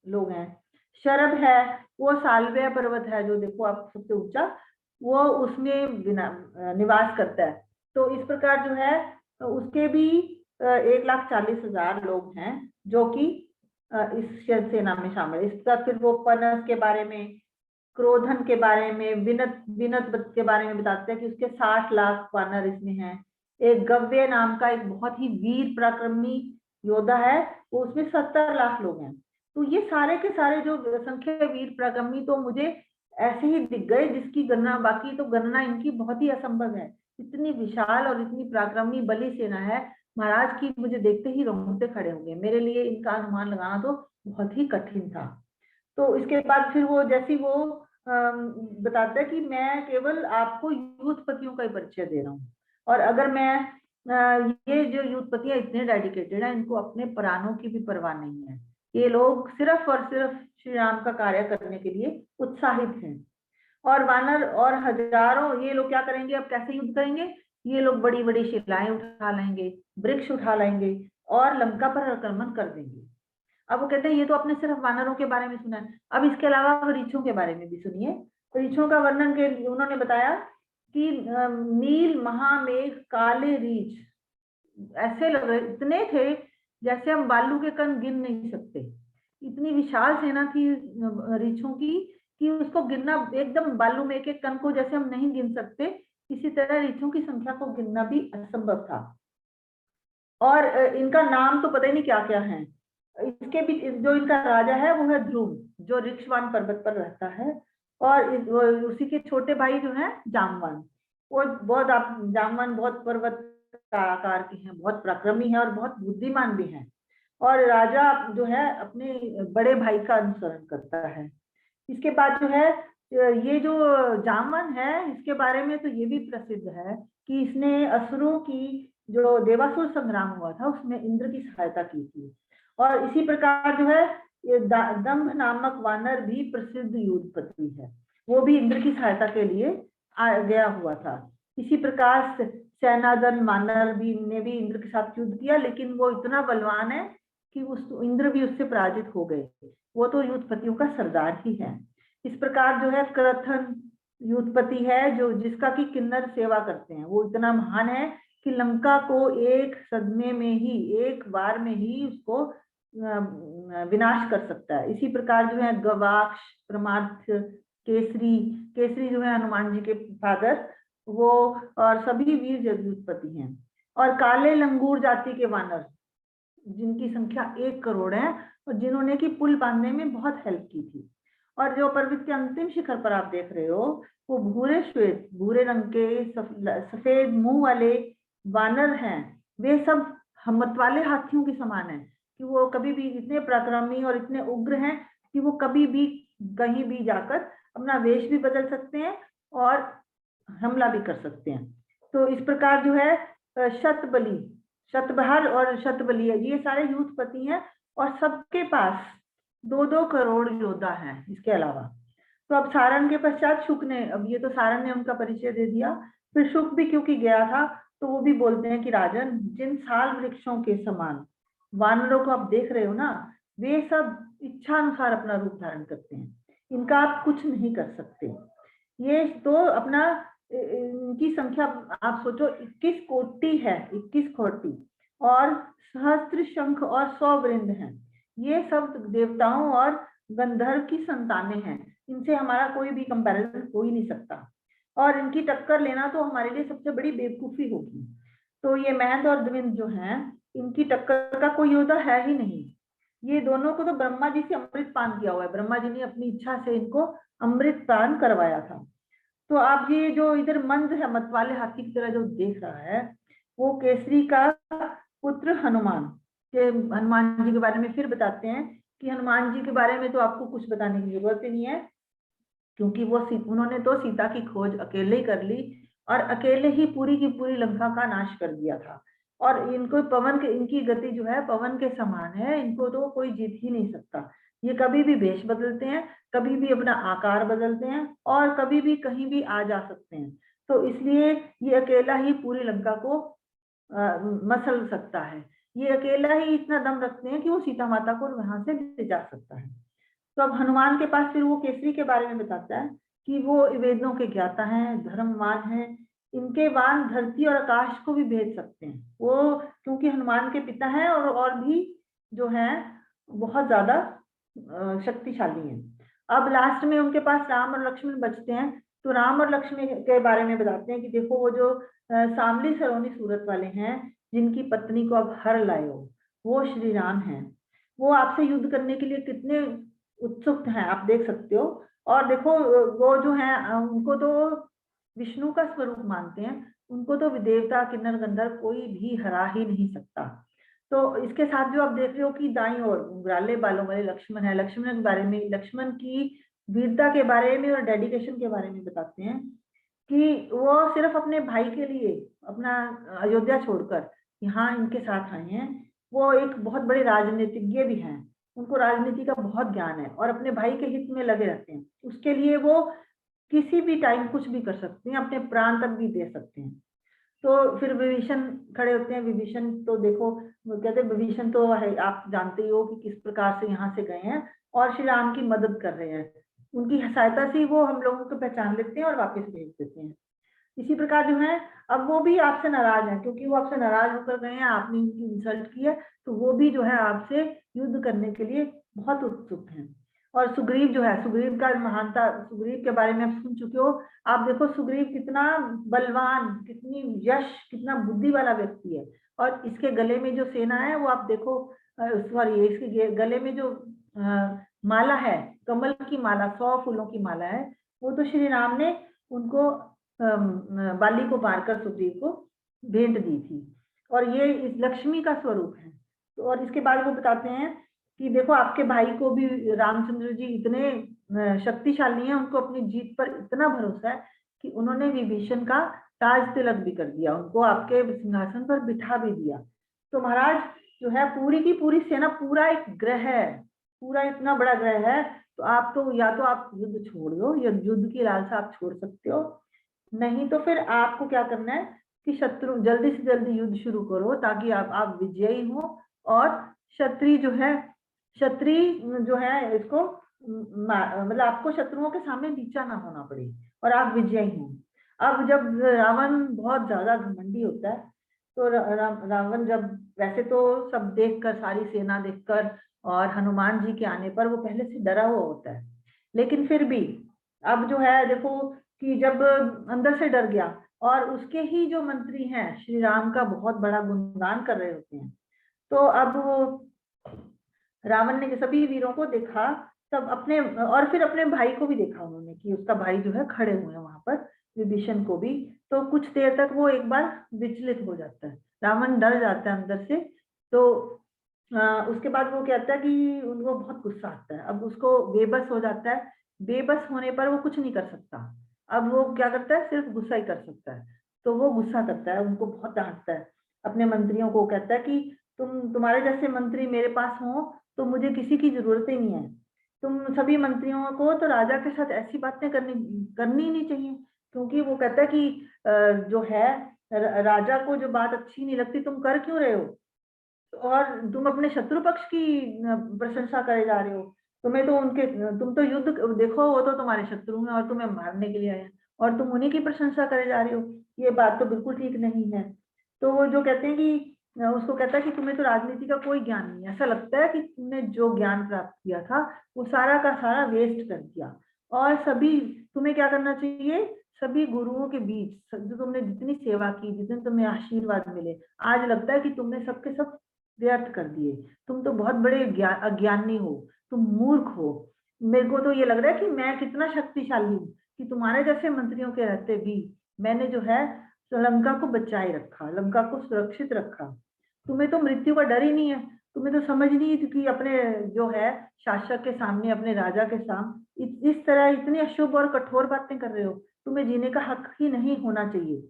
लोग हैं। शरभ है, वो साल्व्य पर्वत है जो देखो आप सबसे ऊंचा, वो उसमें निवास करता है। तो इस प्रकार जो है उसके भी 1,40,000 लोग हैं जो कि इस सेना में शामिल है। इसका फिर वो पनस के बारे में, क्रोधन के बारे में, विनत विनत के बारे में बताते हैं कि उसके 60 लाख वानर इसमें हैं। एक गव्य नाम का एक बहुत ही वीर पराक्रमी योद्धा है, वो उसमें 70 लाख लोग हैं। तो ये सारे के सारे जो संख्या वीर पराक्रमी तो मुझे ऐसे ही दिख गए जिसकी गणना, बाकी तो गणना इनकी बहुत ही असंभव है। इतनी विशाल और इतनी पराक्रमी बली सेना है महाराज की, मुझे देखते ही रोंगटे खड़े होंगे, मेरे लिए इनका अनुमान लगाना तो बहुत ही कठिन था। तो इसके बाद फिर वो जैसी वो बताता है कि मैं केवल आपको यूथपतियों का ही परिचय दे रहा हूँ और अगर मैं ये जो यूथपति इतने डेडिकेटेड है, इनको अपने प्राणों की भी परवाह नहीं है, ये लोग सिर्फ और सिर्फ श्री राम का कार्य करने के लिए उत्साहित हैं। और वानर और हजारों ये लोग क्या करेंगे, अब कैसे युद्ध करेंगे, ये लोग बड़ी बड़ी शिलाएं उठा लेंगे, वृक्ष उठा लेंगे और लंका पर आक्रमण कर देंगे। अब वो कहते हैं ये तो आपने सिर्फ वानरों के बारे में सुना है, अब इसके अलावा रीछों के बारे में भी सुनिए। रीछों का वर्णन के लिए उन्होंने बताया कि नील महामेघ काले रीछ ऐसे लग रहे, इतने थे जैसे हम बालू के कण गिन नहीं सकते। इतनी विशाल सेना थी रीछों की कि उसको गिनना एकदम बालू में एक एक कण को जैसे हम नहीं गिन सकते, इसी तरह रीछों की संख्या को गिनना भी असंभव था। और इनका नाम तो पता ही नहीं क्या क्या है। इसके भी जो इनका राजा है वो है ध्रुव, जो ऋक्षवान पर्वत पर रहता है। और उसी के छोटे भाई जो हैं जामवन, वो बहुत जामवन बहुत पर्वत का आकार के हैं, बहुत पराक्रमी है और बहुत बुद्धिमान भी हैं। और राजा जो है अपने बड़े भाई का अनुसरण करता है। इसके बाद जो है ये जो जामवन है, इसके बारे में तो ये भी प्रसिद्ध है कि इसने असुरों की जो देवासुर संग्राम हुआ था उसमें इंद्र की सहायता की थी। और इसी प्रकार जो है ये दंभ नामक वानर भी प्रसिद्ध युद्धपति है, वो भी इंद्र की सहायता के लिए गया हुआ था। इसी प्रकार सेनादन वानर भी ने भी इंद्र के साथ युद्ध किया, लेकिन वो इतना बलवान है कि उस इंद्र भी उससे पराजित हो गए। वो तो युद्धपतियों का सरदार ही है। इस प्रकार जो है क्रथन युद्धपति है जो जिसका की किन्नर सेवा करते हैं, वो इतना महान है कि लंका को एक सदमे में ही, एक बार में ही उसको विनाश कर सकता है। इसी प्रकार जो है गवाक्ष, प्रमाथ, केसरी, केसरी जो है हनुमान जी के फादर, वो और सभी वीर युद्धपति हैं। और काले लंगूर जाति के वानर जिनकी संख्या 1 करोड़ है और जिन्होंने की पुल बांधने में बहुत हेल्प की थी। और जो पर्वत के अंतिम शिखर पर आप देख रहे हो वो भूरे श्वेत, भूरे रंग के सफेद मुंह वाले वानर हैं। वे सब हिम्मत वाले हाथियों के समान हैं कि वो कभी भी इतने पराक्रमी और इतने उग्र हैं कि वो कभी भी कहीं भी जाकर अपना वेश भी बदल सकते हैं और हमला भी कर सकते हैं। तो इस प्रकार जो है शतबली, शतबहर और शतबली ये सारे युद्धपति हैं और सबके पास 2-2 करोड़ योद्धा हैं इसके अलावा। तो अब सारण के पश्चात शुक ने, अब ये तो सारण ने उनका परिचय दे दिया, फिर शुक भी क्योंकि गया था तो वो भी बोलते हैं कि राजन, जिन साल वृक्षों के समान वानरों को आप देख रहे हो ना, वे सब इच्छा अनुसार अपना रूप धारण करते हैं, इनका आप कुछ नहीं कर सकते। ये तो अपना इनकी संख्या आप सोचो 21 कोटि है, 21 कोटि, और सहस्त्र शंख और 100 वृंद हैं। ये सब देवताओं और गंधर्व की संतानें हैं, इनसे हमारा कोई भी कंपैरिजन हो ही नहीं सकता। और इनकी टक्कर लेना तो हमारे लिए सबसे बड़ी बेवकूफी होगी। तो ये महंत और द्विंद जो हैं, इनकी टक्कर का कोई योद्धा है ही नहीं। ये दोनों को तो ब्रह्मा जी से अमृत पान किया हुआ है, ब्रह्मा जी ने अपनी इच्छा से इनको अमृत पान करवाया था। तो आप ये जो इधर मंद है मत वाले हाथी की तरह जो देख रहा है, वो केसरी का पुत्र हनुमान के, हनुमान जी के बारे में फिर बताते हैं कि हनुमान जी के बारे में तो आपको कुछ बताने की जरूरत ही नहीं है, क्योंकि वो उन्होंने तो सीता की खोज अकेले ही कर ली और अकेले ही पूरी की पूरी लंका का नाश कर दिया था। और इनको पवन के, इनकी गति जो है पवन के समान है, इनको तो कोई जीत ही नहीं सकता। ये कभी भी वेश बदलते हैं, कभी भी अपना आकार बदलते हैं और कभी भी कहीं भी आ जा सकते हैं। तो इसलिए ये अकेला ही पूरी लंका को मसल सकता है। ये अकेला ही इतना दम रखते हैं कि वो सीता माता को वहां से ले जा सकता है। तो अब हनुमान के पास फिर वो केसरी के बारे में बताता है कि वो वेदों के ज्ञाता हैं, धर्मवान हैं, इनके वाण धरती और आकाश को भी भेद सकते हैं। वो क्योंकि हनुमान के पिता हैं और भी जो हैं बहुत ज्यादा शक्तिशाली हैं। अब लास्ट में उनके पास राम और लक्ष्मण बचते हैं, तो राम और लक्ष्मण के बारे में बताते हैं कि देखो वो जो सांवली सलोनी सूरत वाले हैं, जिनकी पत्नी को अब हर लाए हो, वो श्री राम हैं। वो आपसे युद्ध करने के लिए कितने उत्सुक हैं आप देख सकते हो। और देखो वो जो है उनको तो विष्णु का स्वरूप मानते हैं, उनको तो देवता किन्नर गंधर्व कोई भी हरा ही नहीं सकता। तो इसके साथ जो आप देख रहे हो कि दाईं ओर उंगराले बालों वाले लक्ष्मण है, लक्ष्मण के बारे में, लक्ष्मण की वीरता के बारे में और डेडिकेशन के बारे में बताते हैं कि वो सिर्फ अपने भाई के लिए अपना अयोध्या छोड़कर यहाँ इनके साथ आए हैं। वो एक बहुत बड़े राजनीतिज्ञ भी हैं, उनको राजनीति का बहुत ज्ञान है और अपने भाई के हित में लगे रहते हैं। उसके लिए वो किसी भी टाइम कुछ भी कर सकते हैं, अपने प्राण तक भी दे सकते हैं। तो फिर विभीषण खड़े होते हैं। विभीषण तो देखो कहते हैं, विभीषण तो है, आप जानते ही हो कि किस प्रकार से यहाँ से गए हैं और श्री राम की मदद कर रहे हैं। उनकी सहायता से वो हम लोगों को पहचान लेते हैं और वापस भेज देते हैं। इसी प्रकार जो है अब वो भी आपसे नाराज है, क्योंकि वो आपसे नाराज होकर गए हैं, आपने उनकी इंसल्ट की है, तो वो भी जो है आपसे युद्ध करने के लिए बहुत उत्सुक हैं। और सुग्रीव जो है, सुग्रीव का महानता, सुग्रीव के बारे में आप सुन चुके हो। आप देखो सुग्रीव कितना बलवान, कितनी यश, कितना बुद्धि वाला व्यक्ति है। और इसके गले में जो सेना है वो आप देखो, सॉरी इसके गले में जो माला है, कमल की माला, 100 फूलों की माला है, वो तो श्री राम ने उनको बाली को मारकर सुग्रीव को भेंट दी थी, और ये इस लक्ष्मी का स्वरूप है। तो और इसके बाद वो बताते हैं कि देखो आपके भाई को भी रामचंद्र जी इतने शक्तिशाली हैं, उनको अपनी जीत पर इतना भरोसा है कि उन्होंने विभीषण का ताज तिलक भी कर दिया, उनको आपके सिंहासन पर बिठा भी दिया। तो महाराज जो है पूरी की पूरी सेना, पूरा एक ग्रह है, पूरा इतना बड़ा ग्रह है, तो आप तो या तो आप युद्ध छोड़ दो, या युद्ध की लालसा आप छोड़ सकते हो, नहीं तो फिर आपको क्या करना है कि शत्रु जल्दी से जल्दी युद्ध शुरू करो, ताकि आप विजयी हो, और क्षत्रिय जो है इसको मतलब आपको शत्रुओं के सामने नीचा ना होना पड़े, और आप विजयी हो। अब जब रावण बहुत ज्यादा घमंडी होता है, तो रावण जब, वैसे तो सब देखकर, सारी सेना देखकर और हनुमान जी के आने पर वो पहले से डरा हुआ होता है, लेकिन फिर भी अब जो है देखो कि जब अंदर से डर गया, और उसके ही जो मंत्री हैं श्री राम का बहुत बड़ा गुणगान कर रहे होते हैं, तो अब वो रावण ने सभी वीरों को देखा, तब अपने, और फिर अपने भाई को भी देखा उन्होंने कि उसका भाई जो है खड़े हुए हैं वहां पर, विभीषण को भी। तो कुछ देर तक वो एक बार विचलित हो जाता है, रावण डर जाता है अंदर से। तो उसके बाद वो कहता है कि उनको बहुत गुस्सा आता है, अब उसको बेबस हो जाता है, बेबस होने पर वो कुछ नहीं कर सकता, अब वो क्या करता है, सिर्फ गुस्सा ही कर सकता है। तो वो गुस्सा करता है, उनको बहुत डांटता है, अपने मंत्रियों को कहता है कि तुम्हारे जैसे मंत्री मेरे पास हो तो मुझे किसी की जरूरत ही नहीं है, तुम सभी मंत्रियों को तो राजा के साथ ऐसी बातें करनी ही नहीं चाहिए, क्योंकि वो कहता है कि जो है राजा को जो बात अच्छी नहीं लगती तुम कर क्यों रहे हो, और तुम अपने शत्रु पक्ष की प्रशंसा करे जा रहे हो, तुम तो युद्ध देखो, वो तो तुम्हारे शत्रु हैं और तुम्हें मारने के लिए आए हैं, और तुम उन्हीं की प्रशंसा करे जा रहे हो, ये बात तो बिल्कुल ठीक नहीं है। तो वो जो कहते हैं कि उसको कहता है कि तुम्हें तो राजनीति का कोई ज्ञान नहीं है, ऐसा लगता है कि तुमने जो ज्ञान प्राप्त किया था वो सारा का सारा वेस्ट कर दिया, और सभी, तुम्हें क्या करना चाहिए, सभी गुरुओं के बीच जो तुमने जितनी सेवा की, जितने तुम्हें आशीर्वाद मिले, आज लगता है कि तुमने सबके सब व्यर्थ कर दिए, तुम तो बहुत बड़े अज्ञानी हो, तुम मूर्ख हो। मेरे को तो ये लग रहा है कि मैं कितना शक्तिशाली हूँ कि तुम्हारे जैसे मंत्रियों के रहते भी मैंने जो है लंका को बचाए रखा, लंका को सुरक्षित रखा। तुम्हें तो मृत्यु का डर ही नहीं है, तुम्हें तो समझ नहीं कि अपने जो है शासक के सामने, अपने राजा के सामने इस तरह इतनी अशुभ और कठोर बातें कर रहे हो, तुम्हें जीने का हक ही नहीं होना चाहिए।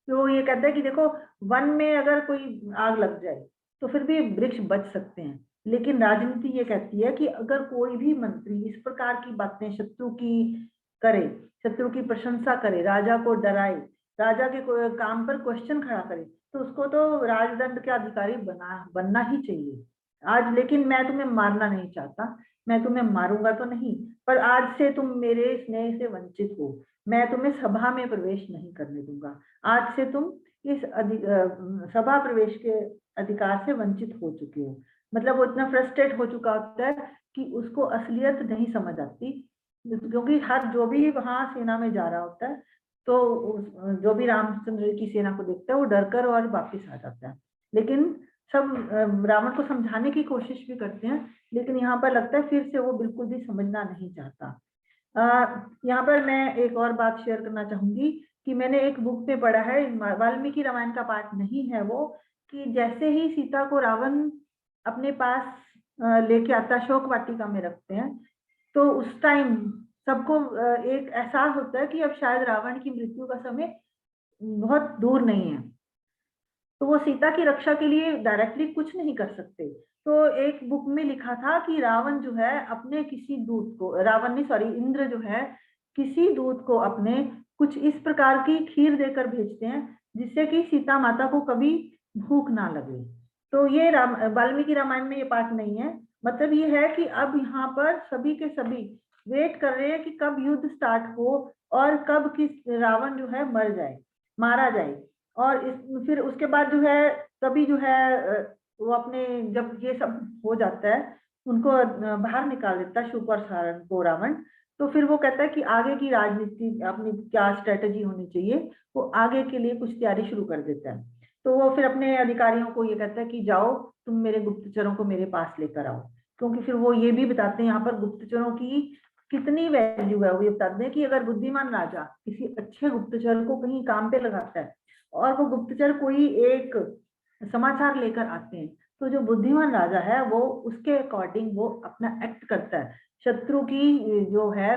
तो ये कहता है कि देखो, वन में अगर कोई आग लग जाए तो फिर भी वृक्ष बच सकते हैं, लेकिन राजनीति ये कहती है कि अगर कोई भी मंत्री इस प्रकार की बातें शत्रु की करे, शत्रु की प्रशंसा करे, राजा को डराए, राजा के काम पर क्वेश्चन खड़ा करे, तो उसको तो राजदंड के अधिकारी बनना ही चाहिए। आज लेकिन मैं तुम्हें मारना नहीं चाहता, मैं तुम्हें मारूंगा तो नहीं, पर आज से तुम मेरे स्नेह से वंचित हो, मैं तुम्हें सभा में प्रवेश नहीं करने दूंगा, आज से तुम इस सभा प्रवेश के अधिकार से वंचित हो चुके हो। मतलब वो इतना फ्रस्ट्रेट हो चुका होता है कि उसको असलियत नहीं समझ आती, क्योंकि हर जो भी वहां सेना में जा रहा होता है, तो जो भी रामचंद्र की सेना को देखता है वो डर कर और वापिस आ जाता है। लेकिन सब रावण को समझाने की कोशिश भी करते हैं, लेकिन यहाँ पर लगता है फिर से वो बिल्कुल भी समझना नहीं चाहता। यहाँ पर मैं एक और बात शेयर करना चाहूंगी कि मैंने एक बुक में पढ़ा है, वाल्मीकि रामायण का पाठ नहीं है वो, कि जैसे ही सीता को रावण अपने पास लेके आता, शोक वाटिका में रखते हैं, तो उस टाइम सबको एक एहसास होता है कि अब शायद रावण की मृत्यु का समय बहुत दूर नहीं है, तो वो सीता की रक्षा के लिए डायरेक्टली कुछ नहीं कर सकते। तो एक बुक में लिखा था कि रावण जो है अपने किसी दूत को, रावण नहीं सॉरी, इंद्र जो है किसी दूत को अपने कुछ इस प्रकार की खीर देकर भेजते हैं जिससे कि सीता माता को कभी भूख ना लगे। तो ये वाल्मीकि रामायण में ये पाठ नहीं है, मतलब ये है कि अब यहाँ पर सभी के सभी वेट कर रहे हैं कि कब युद्ध स्टार्ट हो और कब किस रावण जो है मारा जाए। और फिर उसके बाद जो है तभी जो है वो अपने, जब ये सब हो जाता है, उनको बाहर निकाल देता है शुक और सारण को रावण। तो फिर वो कहता है कि आगे की राजनीति अपनी क्या स्ट्रेटेजी होनी चाहिए, वो आगे के लिए कुछ तैयारी शुरू कर देता है। तो वो फिर अपने अधिकारियों को ये कहता है कि जाओ तुम मेरे गुप्तचरों को मेरे पास लेकर आओ, क्योंकि फिर वो ये भी बताते हैं यहाँ पर गुप्तचरों की कितनी वैल्यू है वो ये बताते हैं कि अगर बुद्धिमान राजा किसी अच्छे गुप्तचर को कहीं काम पे लगाता है और वो गुप्तचर कोई एक समाचार लेकर आते हैं, तो जो बुद्धिमान राजा है वो उसके अकॉर्डिंग वो अपना एक्ट करता है, शत्रु की जो है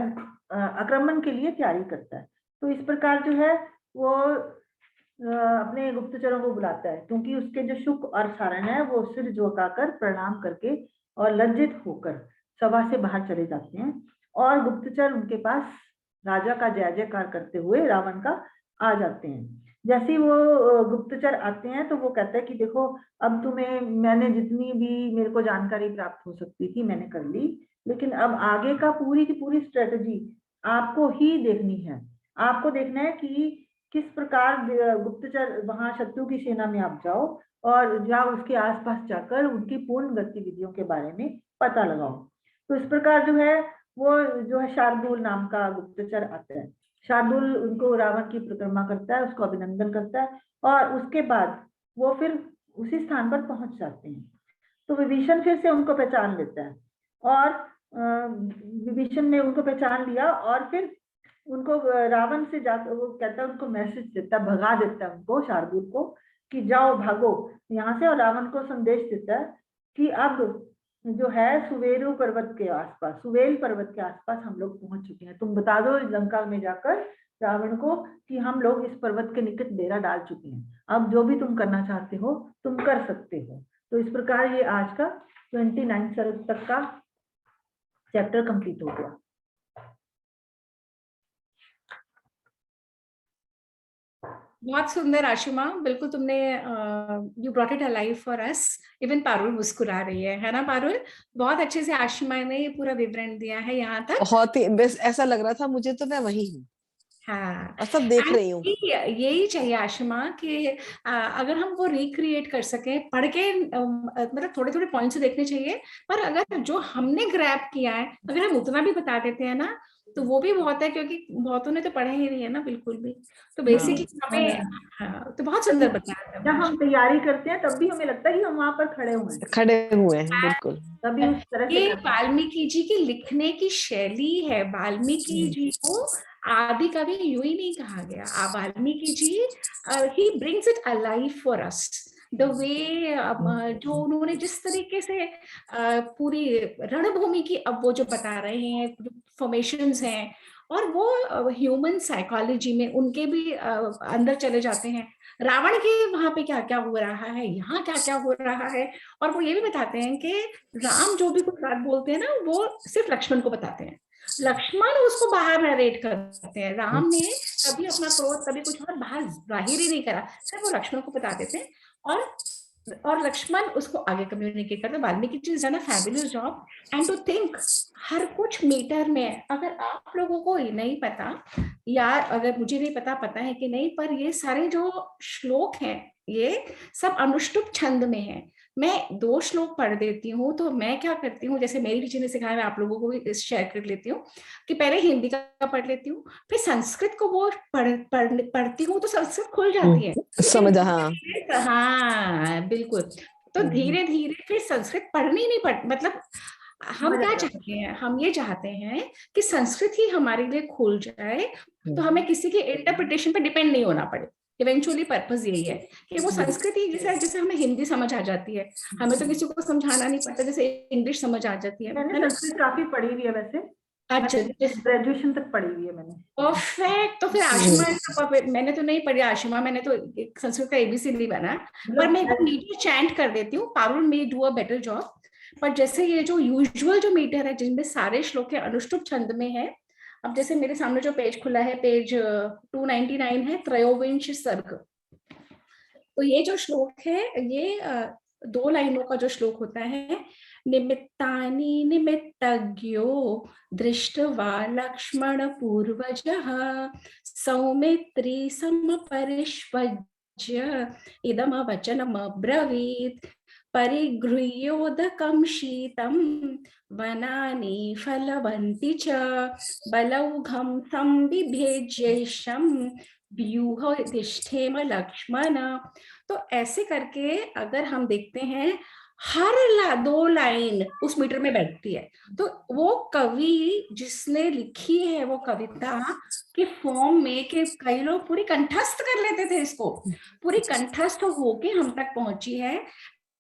आक्रमण के लिए तैयारी करता है। तो इस प्रकार जो है वो अपने गुप्तचरों को बुलाता है, क्योंकि उसके जो शुक और सारण है वो सिर झुकाकर प्रणाम करके और लज्जित होकर सभा से बाहर चले जाते हैं, और गुप्तचर उनके पास राजा का जय जयकार करते हुए रावण का आ जाते हैं। जैसे ही वो गुप्तचर आते हैं तो वो कहता है कि देखो, अब तुम्हें मैंने जितनी भी मेरे को जानकारी प्राप्त हो सकती थी मैंने कर ली, लेकिन अब आगे का पूरी की पूरी स्ट्रेटजी आपको ही देखनी है। आपको देखना है कि किस प्रकार गुप्तचर वहां शत्रु की सेना में आप जाओ और जाओ उसके आसपास जाकर उनकी पूर्ण गतिविधियों के बारे में पता लगाओ। तो इस प्रकार जो है वो जो है शार्दुल नाम का गुप्तचर आता है। शार्दुल उनको रावण की परिक्रमा करता है, उसको अभिनंदन करता है, और उसके बाद वो फिर उसी स्थान पर पहुंच जाते हैं। तो विभीषण फिर से उनको पहचान लेता है, और विभीषण ने उनको पहचान लिया और फिर उनको रावण से जाकर वो कहता है, उनको मैसेज देता है, भगा देता है उनको शार्दुल को कि जाओ भागो यहाँ से, और रावण को संदेश देता है कि अब जो है सुवेरु पर्वत के आसपास, सुवेल पर्वत के आसपास हम लोग पहुंच चुके हैं, तुम बता दो लंका में जाकर रावण को कि हम लोग इस पर्वत के निकट डेरा डाल चुके हैं, अब जो भी तुम करना चाहते हो तुम कर सकते हो। तो इस प्रकार ये आज का 29 शरद तक का चैप्टर कंप्लीट हो गया। बहुत सुंदर आशिमा, बिल्कुल तुमने you brought it alive for us. Even Parul मुस्कुरा रही है ना पारुल? बहुत अच्छे से आशिमा ने ये पूरा विवरण दिया है यहाँ तक। बहुत ही बस ऐसा लग रहा था मुझे तो मैं वही हूँ, हाँ, और सब देख रही हूँ। यही चाहिए आशिमा कि अगर हम वो रिक्रिएट कर सके पढ़ के, मतलब थोड़े थोड़े पॉइंट्स देखने चाहिए, पर अगर जो हमने ग्रैब किया है अगर हम उतना भी बता देते हैं ना तो वो भी बहुत है, क्योंकि बहुतों ने तो पढ़ा ही नहीं है ना बिल्कुल भी। तो बेसिकली हमें, हाँ, तो बहुत सुंदर बताया जब हम तैयारी करते हैं तब भी हमें लगता है कि हम वहां पर खड़े हुए हैं, बिल्कुल। तभी उस तरह से ये वाल्मीकि जी की लिखने की शैली है। वाल्मीकि जी को आदि कवि यूं ही नहीं कहा गया। वाल्मीकि जी ही brings it alive for us the way, जो उन्होंने जिस तरीके से पूरी रणभूमि की अब वो जो बता रहे हैं फॉर्मेशंस हैं, और वो ह्यूमन साइकोलॉजी में उनके भी अंदर चले जाते हैं। रावण के वहां पे क्या क्या हो रहा है, यहाँ क्या क्या हो रहा है, और वो ये भी बताते हैं कि राम जो भी कुछ बात बोलते हैं ना वो सिर्फ लक्ष्मण को बताते हैं, लक्ष्मण उसको बाहर नरेट करते हैं। राम ने कभी अपना क्रोध कभी कुछ और बाहर जाहिर ही नहीं करा, सिर्फ वो लक्ष्मण को बता देते हैं, और लक्ष्मण उसको आगे कम्युनिकेट करते हैं। Valmiki ji done a fabulous job. And to think हर कुछ मीटर में, अगर आप लोगों को नहीं पता या अगर मुझे नहीं पता है कि नहीं, पर ये सारे जो श्लोक हैं ये सब अनुष्टुप छंद में है। मैं 2 श्लोक पढ़ देती हूँ, तो मैं क्या करती हूँ, जैसे मेरी टीचर ने सिखाया, मैं आप लोगों को भी शेयर कर लेती हूँ कि पहले हिंदी का पढ़ लेती हूँ, फिर संस्कृत को वो पढ़ती हूँ तो संस्कृत खुल जाती है। समझ, हाँ हाँ बिल्कुल। तो धीरे धीरे फिर संस्कृत पढ़नी नहीं पड़, मतलब हम क्या चाहते हैं, हम ये चाहते हैं कि संस्कृत ही हमारे लिए खुल जाए, तो हमें किसी के इंटरप्रिटेशन पर डिपेंड नहीं होना पड़े। इवेंचुअली पर्पस यही है कि वो संस्कृति जैसे हमें हिंदी समझ आ जाती है, हमें तो किसी को समझाना नहीं पड़ता, जैसे इंग्लिश समझ आ जाती है। मैंने संस्कृत काफी पढ़ी हुई है वैसे, अच्छा, ग्रेजुएशन तक पढ़ी हुई है मैंने। परफेक्ट। तो फिर आशिमा, मैंने तो नहीं पढ़ी आशिमा, मैंने तो संस्कृत का एबीसीडी बना, पर मैं वो मीटर चैंट कर देती हूँ। Parul may do a better job, पर जैसे ये जो यूजुअल जो मीटर है जिनमें सारे श्लोक अनुष्टुप छंद में है, अब जैसे मेरे सामने जो पेज खुला है, पेज 299 है, त्रयोविंश सर्ग। तो ये जो श्लोक है ये 2 लाइनों का जो श्लोक होता है, निमित्तानि निमित्तज्ञो दृष्ट्वा लक्ष्मण पूर्वजः सौमित्री समपरिष्वज्य इदम वचनम अब्रवीत् परिगृह्योदकं शीतं वनानि फलवन्ति च बलौघं संबिभेज्यैषं व्यूह तिष्ठेम लक्ष्मण। तो ऐसे करके अगर हम देखते हैं हर 2 लाइन उस मीटर में बैठती है। तो वो कवि जिसने लिखी है वो कविता के फॉर्म में कि कई लोग पूरी कंठस्थ कर लेते थे इसको, पूरी कंठस्थ होके हम तक पहुंची है।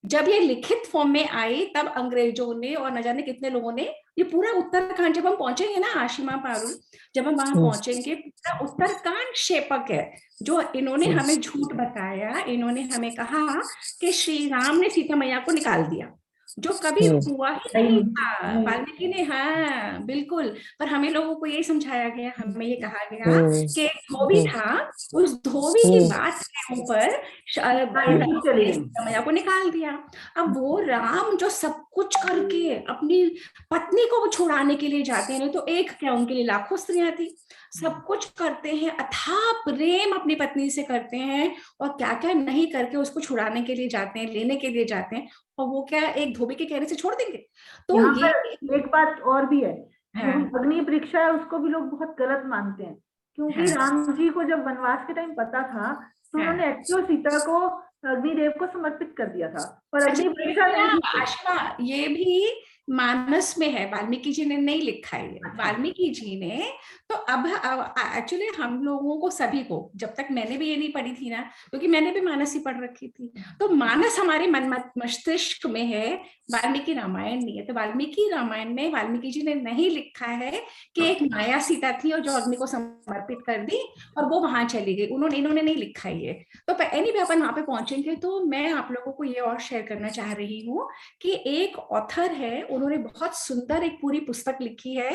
जब ये लिखित फॉर्म में आई तब अंग्रेजों ने और न जाने कितने लोगों ने ये पूरा उत्तरकांड, जब हम पहुंचेंगे ना आशिमा पारुल, जब हम वहां पहुंचेंगे, पूरा उत्तरकांड शेपक है जो इन्होंने हमें झूठ बताया। इन्होंने हमें कहा कि श्री राम ने सीता मैया को निकाल दिया, जो कभी हुआ ही नहीं था। वाल्मीकि ने, हाँ बिल्कुल, पर हमें लोगों को यही समझाया गया, हमें ये कहा गया कि एक धोबी था, उस धोबी की बात के ऊपर सीता मैया को निकाल दिया। अब वो राम जो सब कुछ करके अपनी पत्नी को छुड़ाने के लिए जाते हैं, नहीं तो एक क्या, उनके लिए लाखों स्त्रियां थी, सब कुछ करते हैं, अथाह प्रेम अपनी पत्नी से करते हैं, और क्या क्या नहीं करके उसको छुड़ाने के लिए जाते हैं, लेने के लिए जाते हैं, और वो क्या एक धोबी के कहने से छोड़ देंगे? तो यहाँ ये पर एक बात और भी है, हाँ, जो अग्नि परीक्षा है उसको भी लोग बहुत गलत मानते हैं, क्योंकि हाँ, राम जी को जब वनवास के टाइम पता था तो हाँ। उन्होंने एक्चुअल सीता को अग्निदेव को समर्पित कर दिया था, पर अच्छा, अग्नि ये परीक्षा भी नहीं ना थी। आशिमा, ये भी मानस में है, वाल्मीकि जी ने नहीं लिखा है ये। अच्छा। वाल्मीकि जी ने तो अब एक्चुअली हम लोगों को सभी को, जब तक मैंने भी ये नहीं पढ़ी थी ना, क्योंकि मैंने भी मानस ही पढ़ रखी थी, तो मानस हमारे मन मस्तिष्क में है, वाल्मीकि रामायण नहीं है। तो वाल्मीकि रामायण में वाल्मीकि जी ने नहीं लिखा है कि एक माया सीता थी और जो अग्नि को समर्पित कर दी और वो वहां चली गई, इन्होंने नहीं लिखा है ये। तो एनी भी अपन वहां पे पहुंचेंगे, तो मैं आप लोगों को ये और शेयर करना चाह रही हूँ कि एक ऑथर है, उन्होंने बहुत सुंदर एक पूरी पुस्तक लिखी है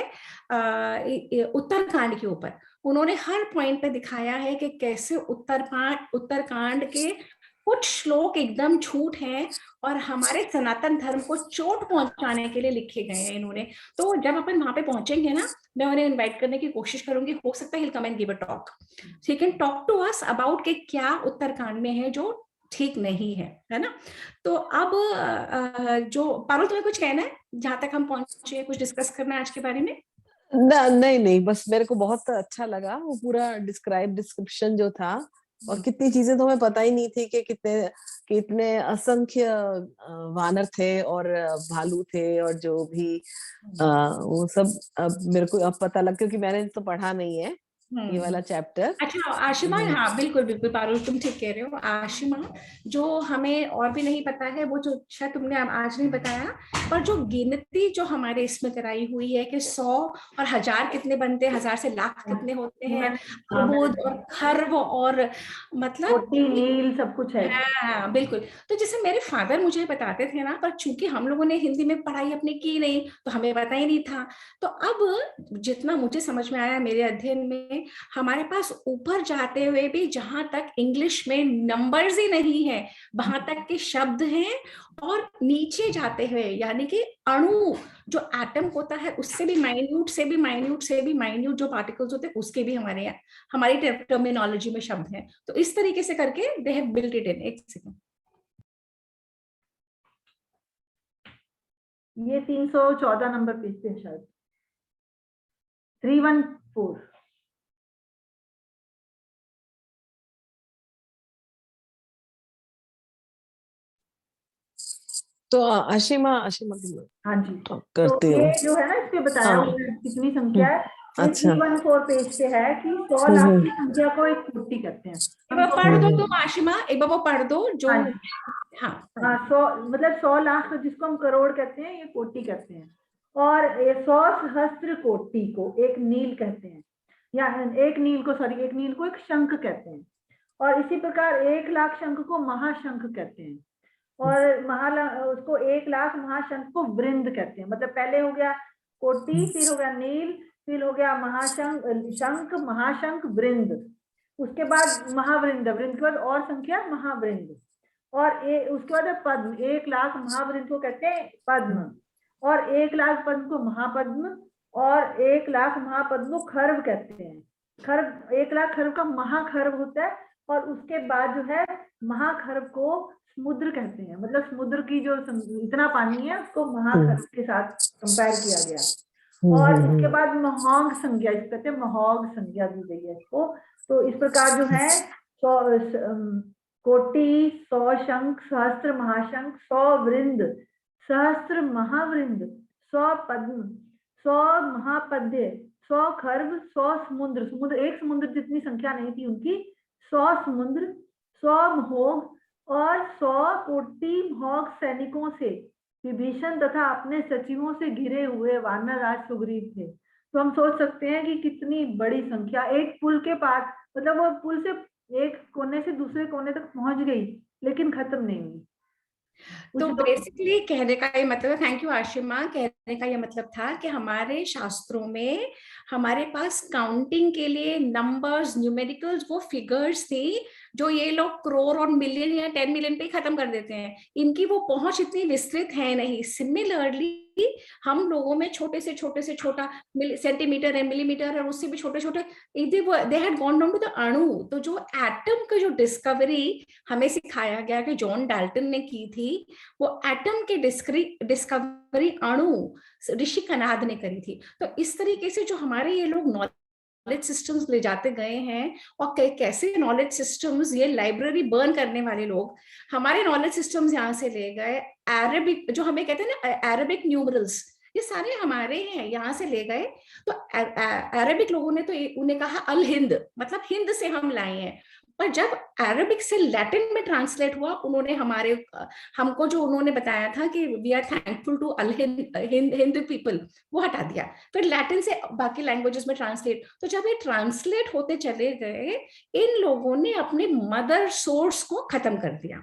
उत्तरकांड के ऊपर। उन्होंने हर पॉइंट पे दिखाया है कि कैसे उत्तरकांड के कुछ श्लोक एकदम झूठ हैं और हमारे सनातन धर्म को चोट पहुंचाने के लिए लिखे गए हैं इन्होंने। तो जब अपन वहां पे पहुंचेंगे ना, मैं उन्हें इनवाइट करने की कोशिश करूंगी, हो सकता है he'll come and give a talk, so he can talk to us about कि क्या उत्तरकांड में है जो ठीक नहीं है ना? तो अब जो पारुल, तुम्हें कुछ कहना है जहां तक हम पहुंचे, कुछ डिस्कस करना है आज के बारे में? नहीं नहीं, बस मेरे को बहुत अच्छा लगा वो पूरा डिस्क्रिप्शन जो था, और कितनी चीजें तो हमें पता ही नहीं थी कि कितने असंख्य वानर थे और भालू थे और जो भी वो सब अब मेरे को अब पता लग, क्योंकि मैंने तो पढ़ा नहीं है ये वाला चैप्टर। अच्छा आशिमा, हाँ बिल्कुल बिल्कुल पारुल, तुम ठीक कह रहे हो। आशिमा, जो हमें और भी नहीं पता है, वो जो शायद तुमने आज नहीं बताया, पर जो गिनती जो हमारे इसमें कराई हुई है कि 100 और 1000 कितने बनते हैं, 1000 से लाख कितने होते हैं, अबुद और खर्व और मतलब नील सब कुछ है। हाँ बिल्कुल। तो जैसे मेरे फादर मुझे बताते थे ना, पर चूंकि हम लोगों ने हिंदी में पढ़ाई अपनी की नहीं, तो हमें पता ही नहीं था। तो अब जितना मुझे समझ में आया मेरे अध्ययन में, हमारे पास ऊपर जाते हुए भी जहां तक इंग्लिश में नंबर्स ही नहीं है, वहां तक के शब्द हैं, और नीचे जाते हुए यानी कि अणु जो एटम होता है, उससे भी माइन्यूट से भी माइन्यूट से भी माइन्यूट जो पार्टिकल्स होते हैं, उसके भी हमारी टर्मिनोलॉजी में शब्द हैं। तो इस तरीके से करके they have built it in. एक सेकंड, ये 314 नंबर पेज पे है शायद, 314। तो आशिमा आशिमा हाँ जी, करते तो हो। ये जो है ना, इस पे बताया हाँ, हुआ है कितनी संख्या है। ये अच्छा। 314 पेज पे है कि 100 लाख की संख्या को एक कोटि कहते हैं। एक बार पढ़ दो तुम आशिमा, एक बार वो पढ़ दो जो। हाँ, 100 मतलब 100 लाख जिसको हम करोड़ कहते हैं, ये कोटि कहते हैं। और 100 सहस्त्र कोटि को एक नील कहते हैं, या एक नील को एक शंख कहते हैं। और इसी प्रकार 1 लाख शंख को महाशंख कहते हैं। और उसको 1 लाख महाशंख को वृंद कहते हैं। मतलब पहले हो गया कोटि, फिर हो गया नील, फिर हो गया शंख, महाशंख, वृंद। उसके बाद महावृंद, वृंद के बाद और संख्या महावृंद। और उसके बाद पद्म, 1 लाख महावृंद को कहते हैं पद्म। और 1 लाख पद्म को महापद्म, और 1 लाख महापद्म को खर्व कहते हैं। खर्व, 1 लाख खर्व का महाखर्व होता है। और उसके बाद जो है महाखर्व को समुद्र कहते हैं। मतलब समुद्र की जो इतना पानी है उसको महाखर्व के साथ कंपेयर किया गया। और इसके बाद महोंग संज्ञा, कहते हैं महोंग संज्ञा दी गई है इसको। तो इस प्रकार जो है कोटि, 100 शंख, सहस्त्र महाशंख, 100 वृंद, सहस्त्र महावृंद, 100 पद्म, 100 महापद्य, 100 खर्व, 100 समुद्र, समुद्र एक समुद्र जितनी संख्या नहीं थी उनकी, 100 समुद्र, 100 महोग और 100 कोटि महोग सैनिकों से विभीषण तथा अपने सचिवों से घिरे हुए वानर राज सुग्रीव थे। तो हम सोच सकते हैं कि कितनी बड़ी संख्या, एक पुल के पास, मतलब वो पुल से एक कोने से दूसरे कोने तक पहुंच गई लेकिन खत्म नहीं हुई। तो बेसिकली कहने का ये मतलब, थैंक यू आशिमा, कहने का ये मतलब था कि हमारे शास्त्रों में हमारे पास काउंटिंग के लिए नंबर्स, न्यूमेरिकल्स, वो फिगर्स थी जो ये लोग करोड़ और मिलियन या 10 मिलियन पे ही खत्म कर देते हैं। इनकी वो पहुंच इतनी विस्तृत है नहीं। सिमिलरली हम लोगों में छोटे से छोटा सेंटीमीटर है, मिलीमीटर है, और उससे भी छोटे छोटे they had gone down to the अणु। तो जो एटम का जो डिस्कवरी हमें सिखाया गया कि जॉन डाल्टन ने की थी, वो एटम के डिस्कवरी अणु ऋषि कनाद ने करी थी। तो इस तरीके से जो हमारे ये लोग नॉलेज सिस्टम्स ले जाते गए हैं, और कैसे नॉलेज सिस्टम्स, ये लाइब्रेरी बर्न करने वाले लोग हमारे नॉलेज सिस्टम्स यहाँ से ले गए। अरबिक, जो हमें कहते हैं ना अरबिक न्यूमरल्स, ये सारे हमारे हैं, यहाँ से ले गए। तो अरबिक लोगों ने तो उन्हें कहा अल हिंद, मतलब हिंद से हम लाए हैं। पर जब अरबिक से लैटिन में ट्रांसलेट हुआ, उन्होंने हमको जो उन्होंने बताया था कि we are thankful to Al Hind people, वो हटा दिया। फिर लैटिन से बाकी लैंग्वेजेस में ट्रांसलेट। तो जब ये ट्रांसलेट होते चले गए, इन लोगों ने अपने मदर सोर्स को खत्म कर दिया,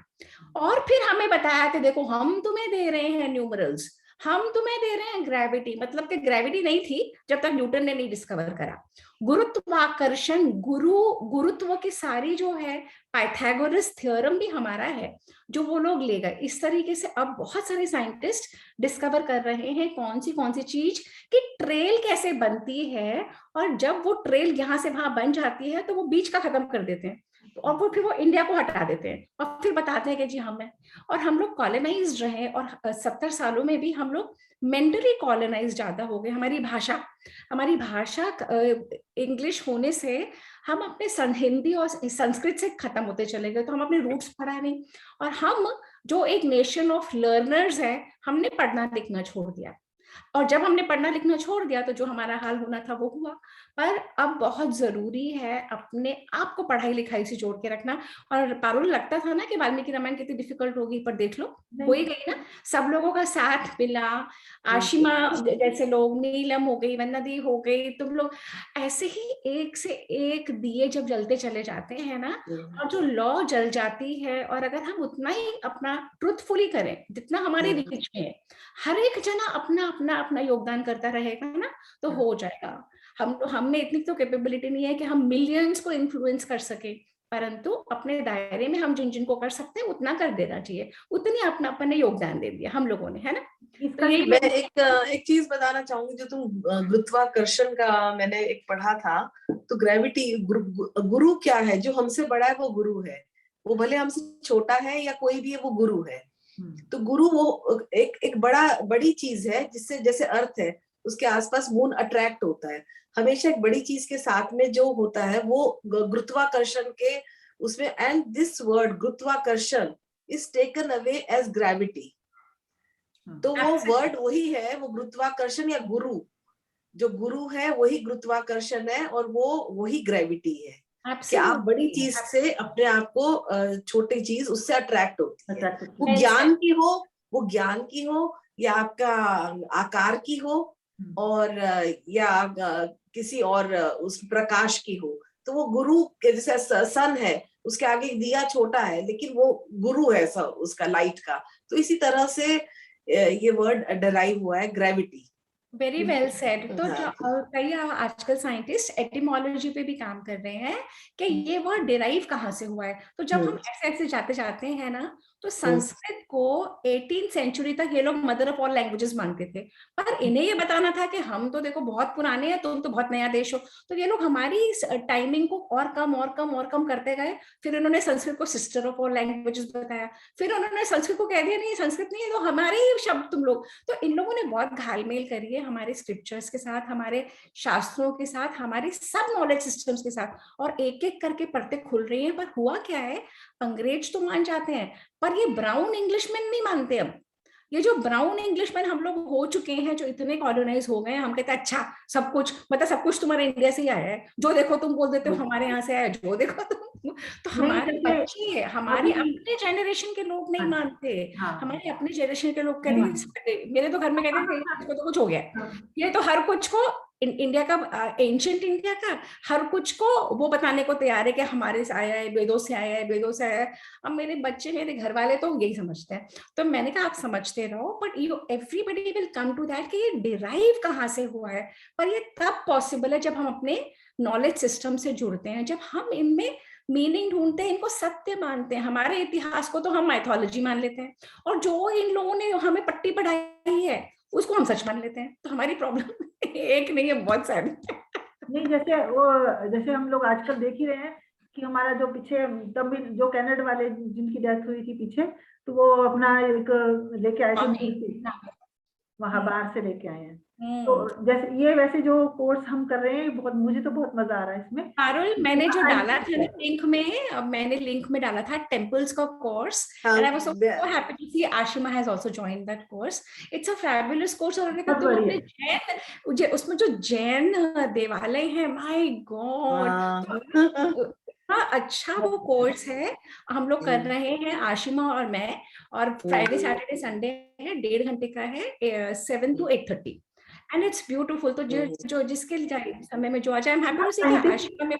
और फिर हमें बताया कि देखो हम तुम्हें दे रहे हैं न्यूमरल्स, हम तुम्हें दे रहे हैं ग्रेविटी। मतलब कि ग्रेविटी नहीं थी जब तक न्यूटन ने नहीं डिस्कवर करा। गुरुत्वाकर्षण, गुरुत्व की सारी जो है पाइथागोरस थ्योरम भी हमारा है, जो वो लोग ले गए। इस तरीके से अब बहुत सारे साइंटिस्ट डिस्कवर कर रहे हैं कौन सी चीज की ट्रेल कैसे बनती है, और जब वो ट्रेल यहाँ से वहां बन जाती है तो वो बीच का खत्म कर देते हैं, और वो फिर वो इंडिया को हटा देते हैं, और फिर बताते हैं कि जी हम हैं। और हम लोग कॉलोनाइज्ड रहे, और 70 सालों में भी हम लोग मेंटली कॉलोनाइज ज्यादा हो गए। हमारी भाषा इंग्लिश होने से हम अपने हिंदी और संस्कृत से खत्म होते चले गए। तो हम अपने रूट्स पढ़ा नहीं, और हम जो एक नेशन ऑफ लर्नर्स है, हमने पढ़ना लिखना छोड़ दिया। और जब हमने पढ़ना लिखना छोड़ दिया तो जो हमारा हाल होना था वो हुआ। पर अब बहुत जरूरी है अपने आप को पढ़ाई लिखाई से जोड़ के रखना। और पारुल, लगता था ना कि वाल्मीकि रामायण कितनी डिफिकल्ट होगी, पर देख लो हो ही गई ना। सब लोगों का साथ मिला, आशिमा जैसे लोग, नीलम हो गई, वन्नदी हो गई, तुम लोग, ऐसे ही एक से एक दिए जब जलते चले जाते हैं ना, और जो लौ जल जाती है, और अगर हम उतना ही अपना ट्रुथफुली करें जितना हमारे रीच में है, हर एक जना अपना अपना अपना योगदान करता रहेगा ना, तो हो जाएगा। हम में इतनी तो कैपेबिलिटी नहीं है कि हम मिलियंस को इन्फ्लुएंस कर सके, परंतु अपने दायरे में हम जिन जिनको कर सकते हैं उतना कर देना चाहिए। उतनी अपना अपने योगदान दे दिया हम लोगों ने, है ना। तो यही मैं एक चीज बताना चाहूंगी, जो तुम गुरुत्वाकर्षण का मैंने एक पढ़ा था, तो ग्रेविटी, गुरु क्या है? जो हमसे बड़ा है वो गुरु है, वो भले हमसे छोटा है या कोई भी है, वो गुरु है। तो गुरु वो एक बड़ी चीज है, जिससे जैसे अर्थ है उसके आसपास मून अट्रैक्ट होता है हमेशा। एक बड़ी चीज के साथ में जो होता है वो गुरुत्वाकर्षण के उसमें, एंड दिस वर्ड गुरुत्वाकर्षण is taken away as gravity. तो वो वर्ड वही है, वो गुरुत्वाकर्षण या गुरु, जो गुरु है वही गुरुत्वाकर्षण है, और वो वही ग्रेविटी है। कि आप बड़ी चीज से अपने आप को, छोटी चीज उससे अट्रैक्ट होती है। वो ज्ञान की हो या आपका आकार की हो, और या किसी और उस प्रकाश की हो। तो वो गुरु के जैसे सन है, उसके आगे दिया छोटा है लेकिन वो गुरु है उसका लाइट का। तो इसी तरह से ये वर्ड डराइव हुआ है, ग्रेविटी। Very well said. तो कई आजकल साइंटिस्ट एटिमोलॉजी पे भी काम कर रहे हैं कि ये वर्ड डिराइव कहाँ से हुआ है। तो जब हम ऐसे जाते जाते हैं ना, तो संस्कृत को 18th सेंचुरी तक ये लोग मदर ऑफ ऑल लैंग्वेजेस मानते थे। पर इन्हें ये बताना था कि हम तो देखो बहुत पुराने हैं, तुम तो बहुत नया देश हो। तो ये लोग हमारी टाइमिंग को और कम करते गए। फिर उन्होंने संस्कृत को सिस्टर ऑफ ऑल लैंग्वेजेस बताया। फिर उन्होंने संस्कृत को कह दिया नहीं, संस्कृत नहीं है तो हमारे ही शब्द तुम लोग। तो इन लोगों ने बहुत घालमेल करी है हमारे स्क्रिप्चर्स के साथ, हमारे शास्त्रों के साथ, हमारे सब नॉलेज सिस्टम्स के साथ, और एक एक करके परतें खुल रही हैं। पर हुआ क्या है, अंग्रेज तो मान जाते हैं, पर ये ब्राउन इंग्लिशमैन नहीं मानते। अब ये जो ब्राउन इंग्लिशमैन हम लोग हो चुके हैं, जो इतने कॉलोनाइज हो गए हैं, हम कहते हैं अच्छा सब कुछ, मतलब सब कुछ तुम्हारे इंडिया से ही आया है, जो देखो तुम बोल देते हो हमारे यहाँ से आया, जो देखो तुम। तो हमारे बच्चे, हमारे अपने जेनरेशन के लोग नहीं मानते। हमारे अपने जेनरेशन के लोग कहते हैं, मेरे तो घर में कहते हैं इसको तो कुछ हो गया। ये तो हर कुछ को इंडिया का, एंशिएंट इंडिया का हर कुछ को वो बताने को तैयार है कि हमारे से आया है, वेदों से आया है, वेदों से आया है। अब मेरे बच्चे, मेरे घर वाले तो यही समझते हैं। तो मैंने कहा आप समझते रहो, but you everybody will come to that कि ये डिराइव कहाँ से हुआ है। पर ये तब पॉसिबल है जब हम अपने नॉलेज सिस्टम से जुड़ते हैं, जब हम इनमें मीनिंग ढूंढते हैं, इनको सत्य मानते हैं। हमारे इतिहास को तो हम माइथोलॉजी मान लेते हैं, और जो इन लोगों ने हमें पट्टी पढ़ाई है उसको हम सच मान लेते हैं। तो हमारी प्रॉब्लम एक नहीं है, बहुत सारी। नहीं, जैसे हम लोग आजकल देख ही रहे हैं कि हमारा जो पीछे तमिल, जो कन्नड़ वाले जिनकी डेथ हुई थी पीछे, तो वो अपना एक लेके आए थे मूर्ति, वहां बाहर से लेके आए हैं। तो जैसे ये वैसे जो कोर्स हम कर रहे हैं, बहुत, मुझे तो बहुत मजा आ रहा है इसमें। पारुल, मैंने जो डाला था ना लिंक में, मैंने लिंक में डाला था टेम्पल्स का course, and I was so happy to see Ashima has also joined that course. It's a fabulous course. और तुम अपने जैन, उसमें जो जैन देवालय है, माय गॉड, हाँ अच्छा वो कोर्स है। हम लोग कर रहे हैं, आशिमा और मैं, और फ्राइडे सैटरडे संडे है, 1.5 घंटे का है, 7 to 8:30, एंड इट्स ब्यूटीफुल। तो जो जिसके समय में जो आ जाए, हैप्पी टू सी कि आशिमा में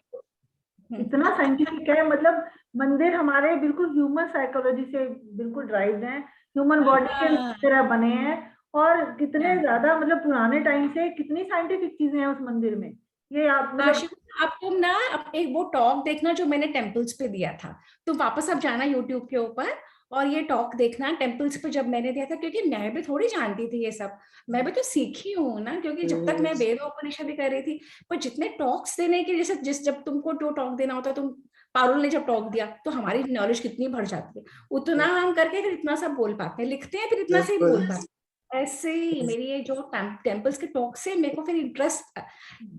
इतना साइंटिफिक है। मतलब मंदिर हमारे बिल्कुल ह्यूमन साइकोलॉजी से बिल्कुल ड्राइव हैं, ह्यूमन बॉडी के तरह बने हैं, और कितने ज्यादा, मतलब पुराने टाइम से कितनी साइंटिफिक चीजें हैं उस मंदिर में। ये आप तुम ना एक वो टॉक देखना जो मैंने टेम्पल्स पे दिया था, तुम वापस अब जाना यूट्यूब के ऊपर और ये टॉक देखना टेम्पल्स पे जब मैंने दिया था, क्योंकि मैं भी थोड़ी जानती थी ये सब, मैं भी तो सीखी हूँ ना, क्योंकि जब तक मैं वेद उपनिषद भी कर रही थी, पर जितने टॉक्स देने के, जैसे जब तुमको जो टॉक देना होता है, तुम पारुल ने जब टॉक दिया तो हमारी नॉलेज कितनी बढ़ जाती है, उतना हम करके फिर इतना सब बोल पाते हैं, लिखते हैं फिर इतना से ही बोल पाते हैं। ऐसे ही मेरी ये जो टेम्पल्स के टॉक से मेरे को फिर इंटरेस्ट,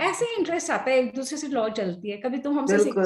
ऐसे ही इंटरेस्ट आता है, एक दूसरे से लॉ चलती है, कभी तुम हमसे सीखो।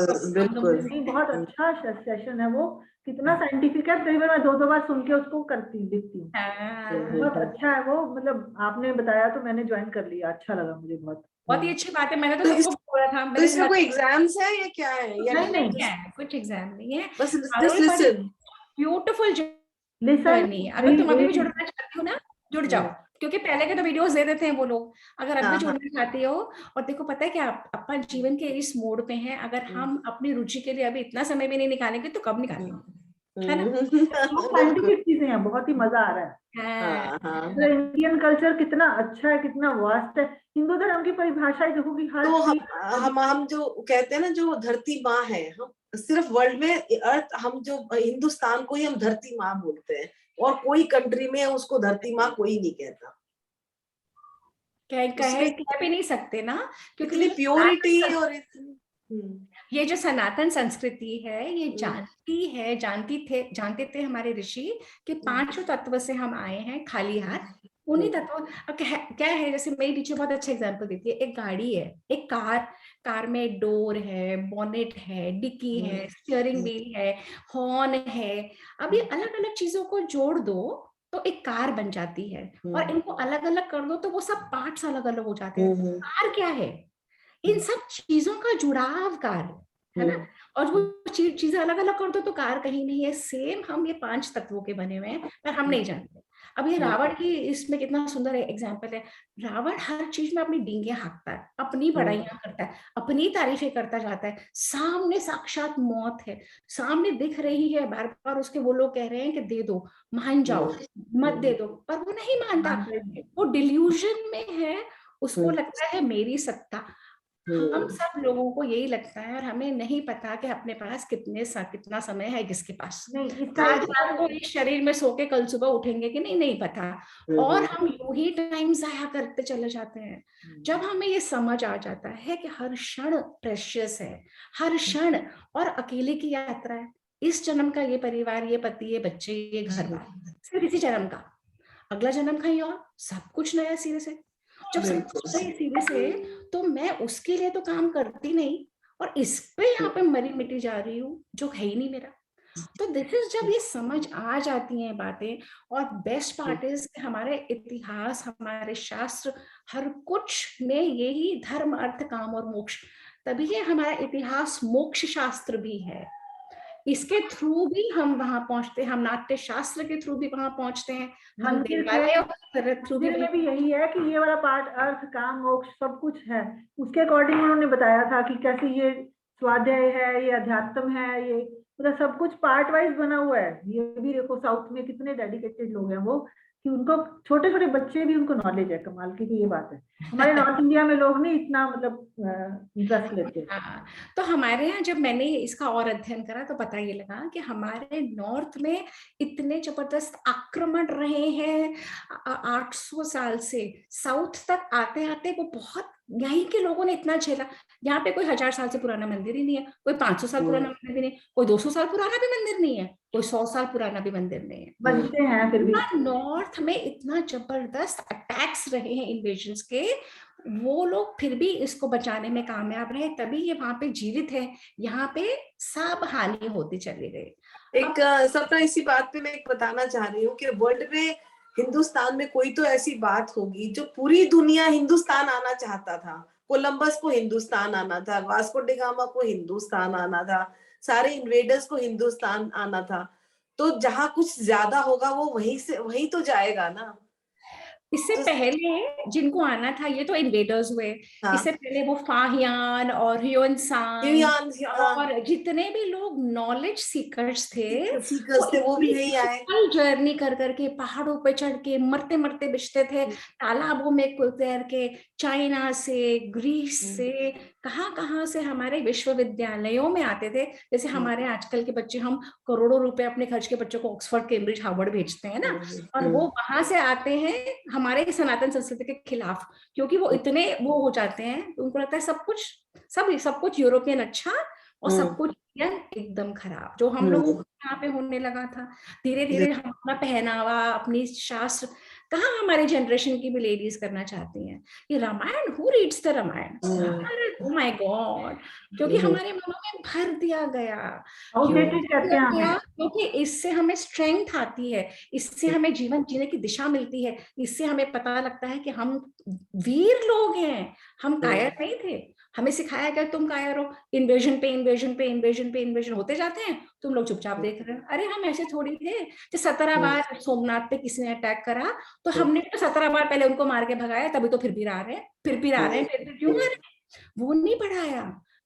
बहुत अच्छा सेशन है वो, कितना साइंटिफिक है। कई बार मैं 2 बार सुन के उसको लिखती हूँ। बहुत अच्छा है वो। मतलब आपने बताया तो मैंने ज्वाइन कर लिया, अच्छा लगा मुझे बहुत ही अच्छी बात है। मैंने तो सबको बोला था। तो इसमें कोई एग्जाम्स है या क्या है? या नहीं है, कुछ एग्जाम नहीं है, बस जस्ट लिसन। Beautiful journey. अगर तुम अभी भी जुड़ना चाहती हो ना, जुड़ जाओ, क्योंकि पहले के तो वीडियोस दे देते हैं वो लोग। अगर अब भी जुड़ना चाहती हो, और देखो पता है क्या, अपन जीवन के इस मोड पे हैं, अगर हम अपनी रुचि के लिए अभी इतना समय भी नहीं निकालेंगे तो कब निकालेंगे, है ना? साइंटिफिक चीजें हैं, बहुत ही मजा आ रहा है। तो इंडियन कल्चर कितना अच्छा है, कितना वास्ट है। हिंदू धर्म की परिभाषा देखोगी हर चीज। हम जो कहते हैं ना, जो धरती माँ है, हम सिर्फ वर्ल्ड में अर्थ, हम जो हिंदुस्तान को ही हम धरती माँ बोलते हैं, और कोई कंट्री में उसको धरती माँ कोई नहीं कहता। कह भी नहीं सकते ना, क्योंकि प्योरिटी। और ये जो सनातन संस्कृति है, ये जानते थे हमारे ऋषि कि 5 तत्व से हम आए हैं खाली हाथ। उन्हीं तत्व क्या है, जैसे मेरी टीचर बहुत अच्छा एग्जांपल देती है, एक गाड़ी है, एक कार में डोर है, बोनेट है, डिक्की है, स्टीयरिंग व्हील है, हॉर्न है। अब ये अलग अलग चीजों को जोड़ दो तो एक कार बन जाती है, और इनको अलग अलग कर दो तो वो सब पार्ट्स अलग अलग हो जाते हैं। कार क्या है? इन सब चीजों का जुड़ाव कार है ना, और वो चीजें अलग अलग कर दो तो कार कहीं नहीं है। सेम हम ये 5 तत्वों के बने हुए हैं, पर हम नहीं जानते। अब ये रावण की इसमें कितना सुंदर एग्जाम्पल है। रावण हर चीज में अपनी डींगे हाँकता है, अपनी बड़ाइयां करता है, अपनी तारीफें करता जाता है। सामने साक्षात मौत है, सामने दिख रही है, बार बार उसके वो लोग कह रहे हैं कि दे दो, मान जाओ, मत दे दो, पर वो नहीं मानता, वो डिल्यूजन में है, उसको लगता है मेरी सत्ता। हम सब लोगों को यही लगता है, और हमें नहीं पता कि अपने पास कितना समय है किसके पास। आज रात को इस शरीर में सो के कल सुबह उठेंगे कि नहीं पता, और हम यूं ही टाइम जाया करते चले जाते हैं। जब हमें ये समझ आ जाता है कि हर क्षण प्रेशियस है, हर क्षण, और अकेले की यात्रा है, इस जन्म का ये परिवार, ये पति, ये बच्चे, ये घर बार, सिर्फ इसी जन्म का, अगला जन्म कहीं और, सब कुछ नया सिरे से। जब सब कुछ नए सिरे से, तो मैं उसके लिए तो काम करती नहीं, और इस पे यहाँ पे मरी मिटी जा रही हूँ, जो है ही नहीं मेरा। तो दिस इज जब ये समझ आ जाती हैं बातें, और बेस्ट पार्ट इज हमारे इतिहास, हमारे शास्त्र, हर कुछ में यही धर्म अर्थ काम और मोक्ष, तभी ये हमारा इतिहास मोक्ष शास्त्र भी है। इसके थ्रू भी हम वहां पहुंचते हैं, हम नाट्य शास्त्र के थ्रू भी वहां पहुंचते हैं, हम देवालयों के थ्रू भी मंदिर में भी यही है कि ये वाला पार्ट अर्थ काम मोक्ष सब कुछ है, उसके अकॉर्डिंग उन्होंने बताया था कि कैसे ये स्वाध्याय है, ये अध्यात्म है, ये मतलब सब कुछ पार्ट वाइज बना हुआ है। ये भी देखो साउथ में कितने डेडिकेटेड लोग हैं वो, कि उनको छोटे छोटे बच्चे भी उनको नॉलेज है, कमाल की ये बात है। हमारे नॉर्थ इंडिया में लोग नहीं इतना मतलब इंटरेस्ट लेते। हाँ, तो हमारे यहाँ जब मैंने इसका और अध्ययन करा तो पता ये लगा कि हमारे नॉर्थ में इतने जबरदस्त आक्रमण रहे हैं 800 साल से, साउथ तक आते आते वो बहुत, यहीं के लोगों ने इतना झेला। यहाँ पे कोई 1000 साल से पुराना मंदिर ही नहीं है, कोई 500 साल पुराना मंदिर भी नहीं, कोई 200 साल पुराना भी मंदिर नहीं है, कोई 100 साल पुराना भी मंदिर नहीं है। बनते हैं फिर भी नॉर्थ में इतना जबरदस्त अटैक्स रहे हैं इन्वेजन्स के, वो लोग फिर भी इसको बचाने में कामयाब रहे, तभी ये वहां पे जीवित है। यहाँ पे सब हानि होती चली गई। एक सपना, इसी बात पे मैं एक बताना चाह रही हूँ कि वर्ल्ड में, हिंदुस्तान में कोई तो ऐसी बात होगी जो पूरी दुनिया हिंदुस्तान आना चाहता था। कोलंबस को हिंदुस्तान आना था, वास्को डी गामा को हिंदुस्तान आना था, सारे इन्वेडर्स को हिंदुस्तान आना था। तो जहाँ कुछ ज्यादा होगा वो वहीं तो जाएगा ना। इससे पहले जिनको आना था ये तो इन्वेडर्स हुए। हाँ। इससे पहले वो फाहियान और ह्यूनसांग और जितने भी लोग नॉलेज सीकर्स थे वो भी नहीं आए। जर्नी कर करके पहाड़ों पे चढ़ के मरते मरते बिछते थे, तालाबों में तैर के, चाइना से, ग्रीस से, कहाँ से हमारे विश्वविद्यालयों में आते थे। जैसे हमारे आजकल के बच्चे, हम करोड़ों रुपए अपने खर्च के बच्चों को ऑक्सफोर्ड, कैम्ब्रिज, हार्वर्ड भेजते हैं ना, और वो वहां से आते हैं हमारे सनातन संस्कृति के खिलाफ, क्योंकि वो इतने वो हो जाते हैं, तो उनको लगता है सब कुछ यूरोपियन अच्छा और सब कुछ इंडियन एकदम खराब, जो हम लोगों को यहाँ पे होने लगा था। धीरे धीरे हम अपना पहनावा, अपनी शास्त्र, कहाँ हमारे जनरेशन की भी लेडीज करना चाहती हैं ये Ramayan, who reads the Ramayan, oh my god, क्योंकि हमारे मनों में भर दिया गया। क्योंकि इससे हमें स्ट्रेंथ आती है, इससे हमें जीवन जीने की दिशा मिलती है, इससे हमें पता लगता है कि हम वीर लोग हैं, हम कायर नहीं थे। हमें सिखाया गया तुम कायर हो, इन्वेजन पे इन्वेजन पे इन्वेजन पे इन्वेजन होते जाते हैं, तुम लोग चुपचाप देख रहे हो। अरे हम ऐसे थोड़ी थे कि 17 बार सोमनाथ पे किसी ने अटैक करा तो हमने तो 17 बार पहले उनको मार के भगाया, तभी तो फिर भी आ रहे हैं, फिर भी आ रहे हैं, फिर भी क्यों आ रहे हैं? वो नहीं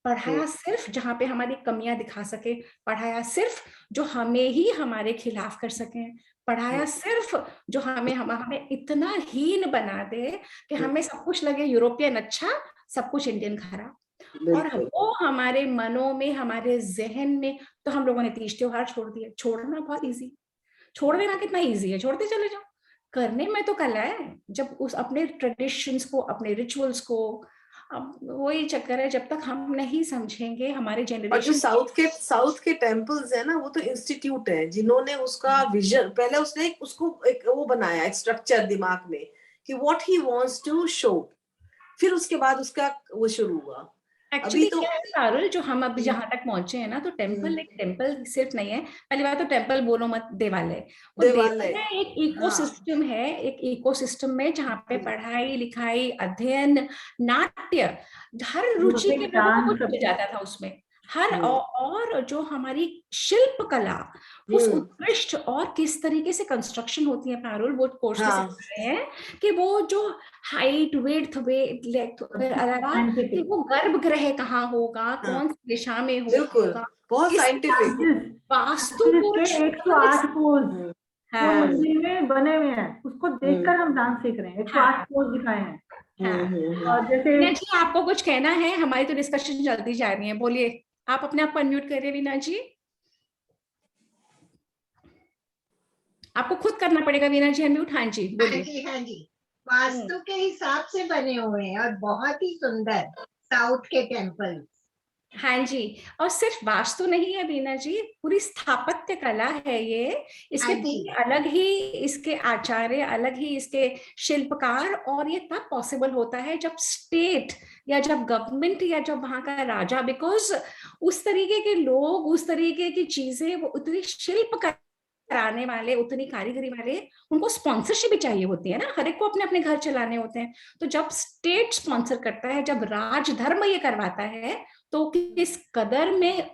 पढ़ाया सिर्फ जहां पे हमारी कमियां दिखा सके, पढ़ाया सिर्फ जो हमें ही हमारे खिलाफ कर सके, पढ़ाया सिर्फ जो हमें इतना हीन बना दे कि हमें सब कुछ लगे यूरोपियन अच्छा, सब कुछ इंडियन खराब। और वो हमारे मनों में, हमारे जहन में, तो हम लोगों ने तीज त्योहार छोड़ दिए। छोड़ना बहुत इजी, छोड़ देना कितना इजी है, छोड़ते चले जाओ। करने में तो कला है, जब उस अपने ट्रेडिशंस को, अपने रिचुअल्स को, अब वही चक्कर है, जब तक हम नहीं समझेंगे हमारे जनरेशन। और जो साउथ के टेम्पल्स है ना, वो तो इंस्टीट्यूट है, जिन्होंने उसका विजन, पहले उसने उसको एक वो बनाया, एक स्ट्रक्चर दिमाग में कि what he wants to show, फिर उसके बाद उसका वो शुरू हुआ। एक्चुअली क्या है पारुल, जो हम अभी जहां तक पहुंचे हैं ना, तो टेम्पल एक टेम्पल सिर्फ नहीं है, पहली बात तो टेम्पल बोलो मत, देवालय। देवालय एक इकोसिस्टम है, एक इकोसिस्टम में जहाँ पे पढ़ाई लिखाई, अध्ययन, नाट्य, हर रुचि के लोगों को कुछ जाता था उसमें, हर और जो हमारी शिल्प कला, उस उत्कृष्ट, और किस तरीके से कंस्ट्रक्शन होती है पारुल, वो कोर्स में सिखा रहे हैं कि वो जो हाइट, विड्थ, कि वो गर्भगृह कहाँ होगा, कौन सी दिशा में होगा, बहुत साइंटिफिक, वास्तु 108 पोज मंदिर में बने हुए हैं, उसको देखकर हम डांस सीख रहे हैं, 108 पोज दिखाए हैं। और जैसे वीना जी आपको कुछ कहना है, हमारी तो डिस्कशन चलती जा रही है, बोलिए, आप अपने आप को अनम्यूट करिए वीना जी, आपको खुद करना पड़ेगा वीना जी अनम्यूट। हाँ जी बोलिए। हाँ जी, वास्तु के हिसाब से बने हुए हैं और बहुत ही सुंदर साउथ के टेम्पल, हाँ जी, और सिर्फ वास्तु नहीं है बीना जी, पूरी स्थापत्य कला है ये। इसके हाँ जी। पूरे अलग ही इसके आचार्य, अलग ही इसके शिल्पकार, और ये तब पॉसिबल होता है जब स्टेट या जब गवर्नमेंट या जब वहां का राजा, बिकॉज उस तरीके के लोग, उस तरीके की चीजें, वो उतनी शिल्प कराने वाले, उतनी कारीगरी वाले, उनको स्पॉन्सरशिप भी चाहिए होती है ना, हर एक को अपने अपने घर चलाने होते हैं। तो जब स्टेट स्पॉन्सर करता है, जब राजधर्म ये करवाता है, तो किस कदर में,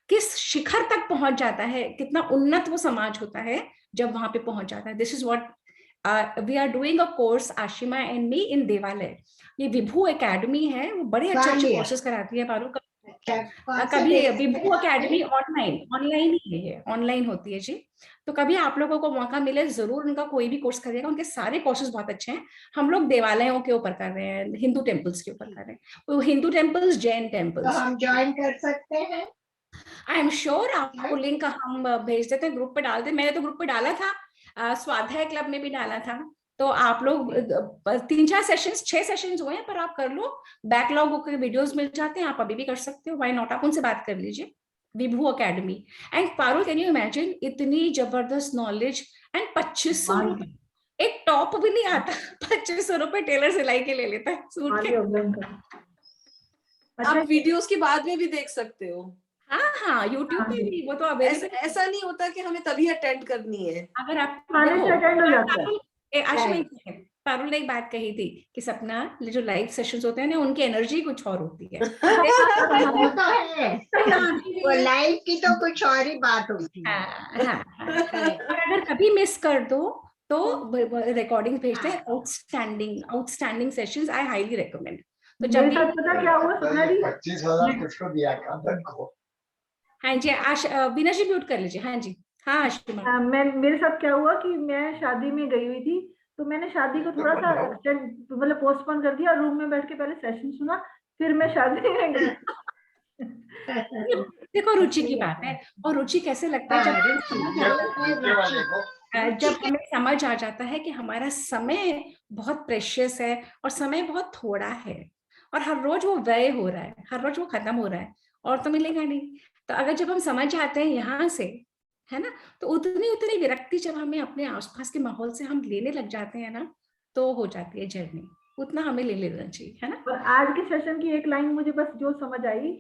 किस शिखर तक पहुंच जाता है, कितना उन्नत वो समाज होता है जब वहां पे पहुंच जाता है। This is what we are doing a course, Ashima and me, in Devalaya. ये विभू एकेडमी है, वो बड़े अच्छे अच्छे कोर्सेज कराती है पारुल। कभी विभू एकेडमी ऑनलाइन ही है, ऑनलाइन होती है जी। तो कभी आप लोगों को मौका मिले, जरूर उनका कोई भी कोर्स करिएगा, उनके सारे कोर्सेज बहुत अच्छे हैं। हम लोग देवालयों के ऊपर कर रहे हैं, हिंदू टेम्पल्स के ऊपर कर रहे हैं, वो हिंदू टेम्पल्स, जैन तो टेम्पल्स। हम ज्वाइन कर सकते हैं? आई एम श्योर आपको लिंक हम भेज देते हैं, ग्रुप पे डाल दें। मैंने तो ग्रुप पे डाला था, स्वाध्याय क्लब में भी डाला था। तो आप लोग 3-4 सेशंस, 6 सेशंस हुए हैं, पर आप कर लो, बैकलॉग के वीडियोस मिल जाते हैं, आप अभी भी कर सकते हो, व्हाई नॉट, आप उनसे बात कर लीजिए। Vibhu academy. And Parul, can you imagine, इतनी जबरदस्त नॉलेज, एंड 2500 रुपए, एक टॉप भी नहीं आता, 2500 रुपए टेलर सिलाई के ले लेता है सूट के। आप वीडियोस के बाद में भी देख सकते हो। हाँ हाँ, यूट्यूब पे भी वो तो अवेलेबल। ऐसा नहीं होता कि हमें तभी अटेंड करनी है, अगर आप अटेंड हो जाता है। पारुल ने एक बात कही थी कि सपना, जो लाइव सेशंस होते हैं ना, उनकी एनर्जी कुछ और होती है। वो तो है, वो लाइव की तो कुछ और ही बात होती है। हाँ, और अगर कभी मिस कर दो तो रिकॉर्डिंग भेजते हैं, outstanding sessions, I highly recommend. तो जब पता क्या हुआ सपना जी, 25,000 कुछ को दिया कांदन को। हाँ जी, बीना जी म्यूट कर लीजिए। हाँ जी, हाँ आशिमा। मेरे साथ क्या हुआ कि मैं शादी में गई हुई थी, तो मैंने शादी को थोड़ा सा मतलब पोस्टपोन कर दिया, रूम में बैठ के पहले सेशन सुना, फिर मैं शादी में गई। देखो, रुचि की बात है, और रुचि कैसे लगता है जब हमें समझ आ जाता है कि हमारा समय बहुत प्रेशियस है और समय बहुत थोड़ा है, और हर रोज वो व्यय हो रहा है, हर रोज वो खत्म हो रहा है, और तो मिलेगा नहीं। तो अगर जब हम समझ आते हैं यहाँ से, है ना, तो उतनी उतनी विरक्ति जब हमें अपने आसपास के माहौल से हम लेने लग जाते हैं ना, तो हो जाती है जर्नी, उतना हमें ले लेना चाहिए, है ना। और आज के सेशन की एक लाइन मुझे बस जो समझ आई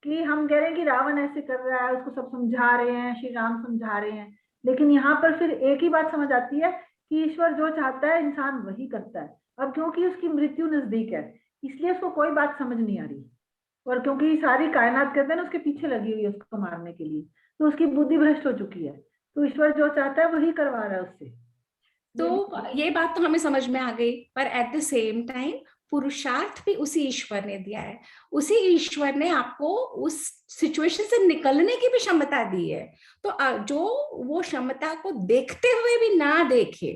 कि हम कह रहे हैं कि रावण ऐसे कर रहा है, उसको सब समझा रहे हैं, श्री राम समझा रहे हैं, लेकिन यहाँ पर फिर एक ही बात समझ आती है कि ईश्वर जो चाहता है इंसान वही करता है। अब क्योंकि उसकी मृत्यु नजदीक है, इसलिए उसको कोई बात समझ नहीं आ रही, और क्योंकि सारी कायनात कहते हैं ना उसके पीछे लगी हुई है उसको मारने के लिए, तो उसकी बुद्धि भ्रष्ट हो चुकी है, तो ईश्वर जो चाहता है वही करवा रहा है उससे। तो ये बात तो हमें समझ में आ गई, पर एट द सेम टाइम पुरुषार्थ भी उसी ईश्वर ने दिया है, उसी ईश्वर ने आपको उस सिचुएशन से निकलने की भी क्षमता दी है। तो जो वो क्षमता को देखते हुए भी ना देखे,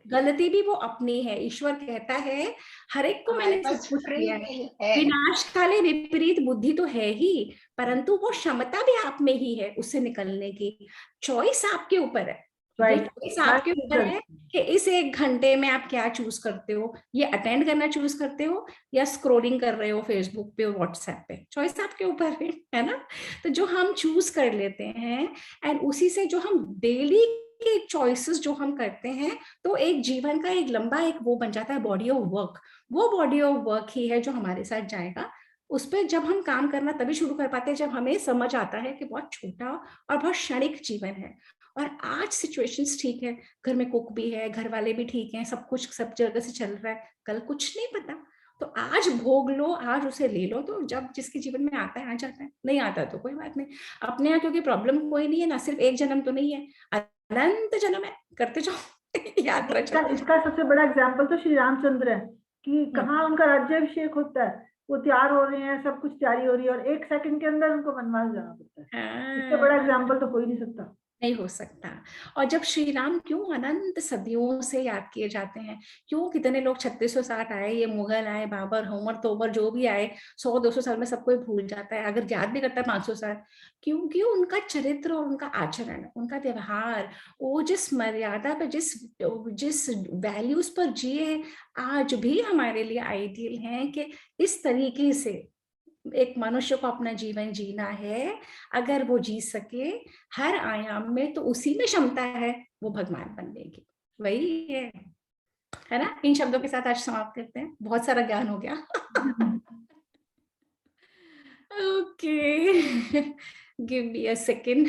गलती भी वो अपनी है। ईश्वर कहता है हर एक को मैंने सब कुछ दिया है, विनाश काले विपरीत बुद्धि तो है ही, परंतु वो क्षमता भी आप में ही है उससे निकलने की। चॉइस आपके ऊपर है, आपके ऊपर है कि इस 1 घंटे में आप क्या चूज करते हो, ये अटेंड करना चूज करते हो या स्क्रोलिंग कर रहे हो फेसबुक पे और व्हाट्सएप पे, चॉइस आपके ऊपर है ना। तो जो हम चूज कर लेते हैं, एंड उसी से जो हम डेली के चॉइसेस जो हम करते हैं, तो एक जीवन का एक लंबा एक वो बन जाता है बॉडी ऑफ वर्क। वो बॉडी ऑफ वर्क ही है जो हमारे साथ जाएगा। उस पर जब हम काम करना तभी शुरू कर पाते हैं जब हमें समझ आता है कि बहुत छोटा और बहुत क्षणिक जीवन है, और आज सिचुएशंस ठीक है, घर में कुक भी है, घर वाले भी ठीक हैं, सब कुछ सब जगह से चल रहा है, कल कुछ नहीं पता। तो आज भोग लो, आज उसे ले लो, तो जब जिसके जीवन में आता है आ जाता है, नहीं आता तो कोई बात नहीं। अपने यहाँ क्योंकि प्रॉब्लम कोई नहीं है ना, सिर्फ एक जन्म तो नहीं है, अनंत जन्म है, करते जाओ यात्रा। इसका सबसे बड़ा एग्जाम्पल तो श्री रामचंद्र है कि कहाँ उनका राज्याभिषेक होता है, वो तैयार हो रहे हैं, सब कुछ तैयारी हो रही है, और 1 सेकंड के अंदर उनको वनवास जाना पड़ता है। इससे बड़ा एग्जाम्पल तो कोई नहीं सकता, नहीं हो सकता। और जब श्री राम क्यों अनंत सदियों से याद किए जाते हैं, क्यों कितने लोग 3660 आए, ये मुगल आए, बाबर, हमर तोबर जो भी आए, 100-200 साल में सब कोई भूल जाता है, अगर याद भी करता है 500 साल, क्योंकि उनका चरित्र और उनका आचरण, उनका व्यवहार, वो जिस मर्यादा पर, जिस वैल्यूज पर जिए, आज भी हमारे लिए आइडियल हैं कि इस तरीके से एक मनुष्य को अपना जीवन जीना है, अगर वो जी सके हर आयाम में, तो उसी में क्षमता है वो भगवान बनने की। वही है ना? इन शब्दों के साथ आज समाप्त करते हैं। बहुत सारा ज्ञान हो गया। Okay, give me a second.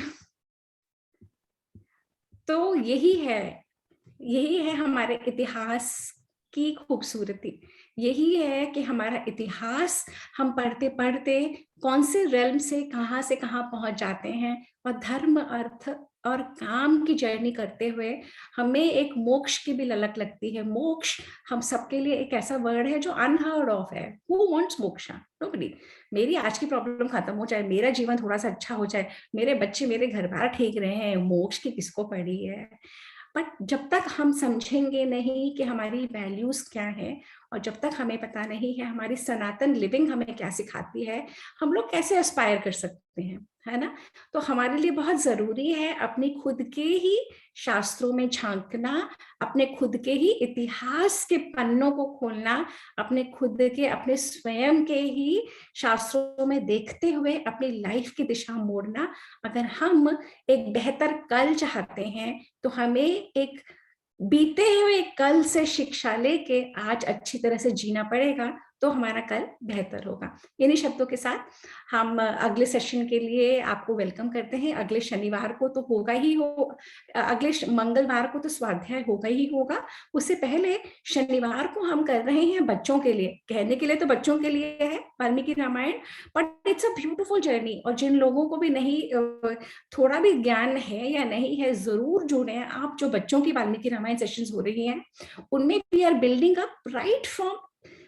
तो यही है हमारे इतिहास की खूबसूरती। यही है कि हमारा इतिहास हम पढ़ते पढ़ते कौन से रेल्म से कहाँ पहुंच जाते हैं, और धर्म, अर्थ और काम की जर्नी करते हुए हमें एक मोक्ष की भी ललक लगती है। मोक्ष हम सबके लिए एक ऐसा वर्ड है जो अनहर्ड ऑफ है। हु वांट्स मोक्ष? नोबडी। मेरी आज की प्रॉब्लम खत्म हो जाए, मेरा जीवन थोड़ा सा अच्छा हो जाए, मेरे बच्चे मेरे घर बार ठीक रहे हैं, मोक्ष की किसको पड़ी है? बट जब तक हम समझेंगे नहीं कि हमारी वैल्यूज क्या है, और जब तक हमें पता नहीं है हमारी सनातन लिविंग हमें क्या सिखाती है, हम लोग कैसे एस्पायर कर सकते हैं, है ना? तो हमारे लिए बहुत जरूरी है अपनी खुद के ही शास्त्रों में झांकना, अपने खुद के ही इतिहास के पन्नों को खोलना, अपने स्वयं के ही शास्त्रों में देखते हुए अपनी लाइफ की दिशा मोड़ना। अगर हम एक बेहतर कल चाहते हैं तो हमें एक बीते हुए कल से शिक्षा लेके आज अच्छी तरह से जीना पड़ेगा, तो हमारा कल बेहतर होगा। इन्हीं शब्दों के साथ हम अगले सेशन के लिए आपको वेलकम करते हैं। अगले शनिवार को तो होगा ही अगले मंगलवार को तो स्वाध्याय होगा ही होगा। उससे पहले शनिवार को हम कर रहे हैं बच्चों के लिए, कहने के लिए तो बच्चों के लिए है Valmiki Ramayan, but it's a beautiful journey. और जिन लोगों को भी नहीं थोड़ा भी ज्ञान है या नहीं है, जरूर जुड़े। आप जो बच्चों की वाल्मीकि रामायण सेशंस हो रही हैं उनमें we are building up right from,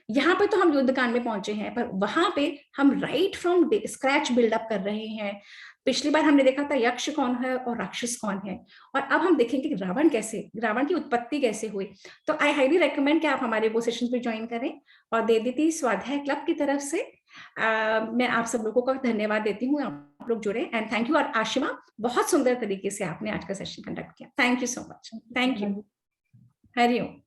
यहाँ पे तो हम युद्धकांड में पहुंचे हैं, पर वहां पे हम राइट फ्रॉम स्क्रैच बिल्डअप कर रहे हैं। पिछली बार हमने देखा था यक्ष कौन है और राक्षस कौन है, और अब हम देखेंगे कि रावण की उत्पत्ति कैसे हुई। तो आई हाईली रेकमेंड कि आप हमारे वो सेशंस पे ज्वाइन करें। और देदिति स्वाध्याय क्लब की तरफ से मैं आप सब लोगों को धन्यवाद देती हूँ, आप लोग जुड़े, एंड थैंक यू। और आशिमा, बहुत सुंदर तरीके से आपने आज का सेशन कंडक्ट किया। Thank you so much. Thank you. Hariom.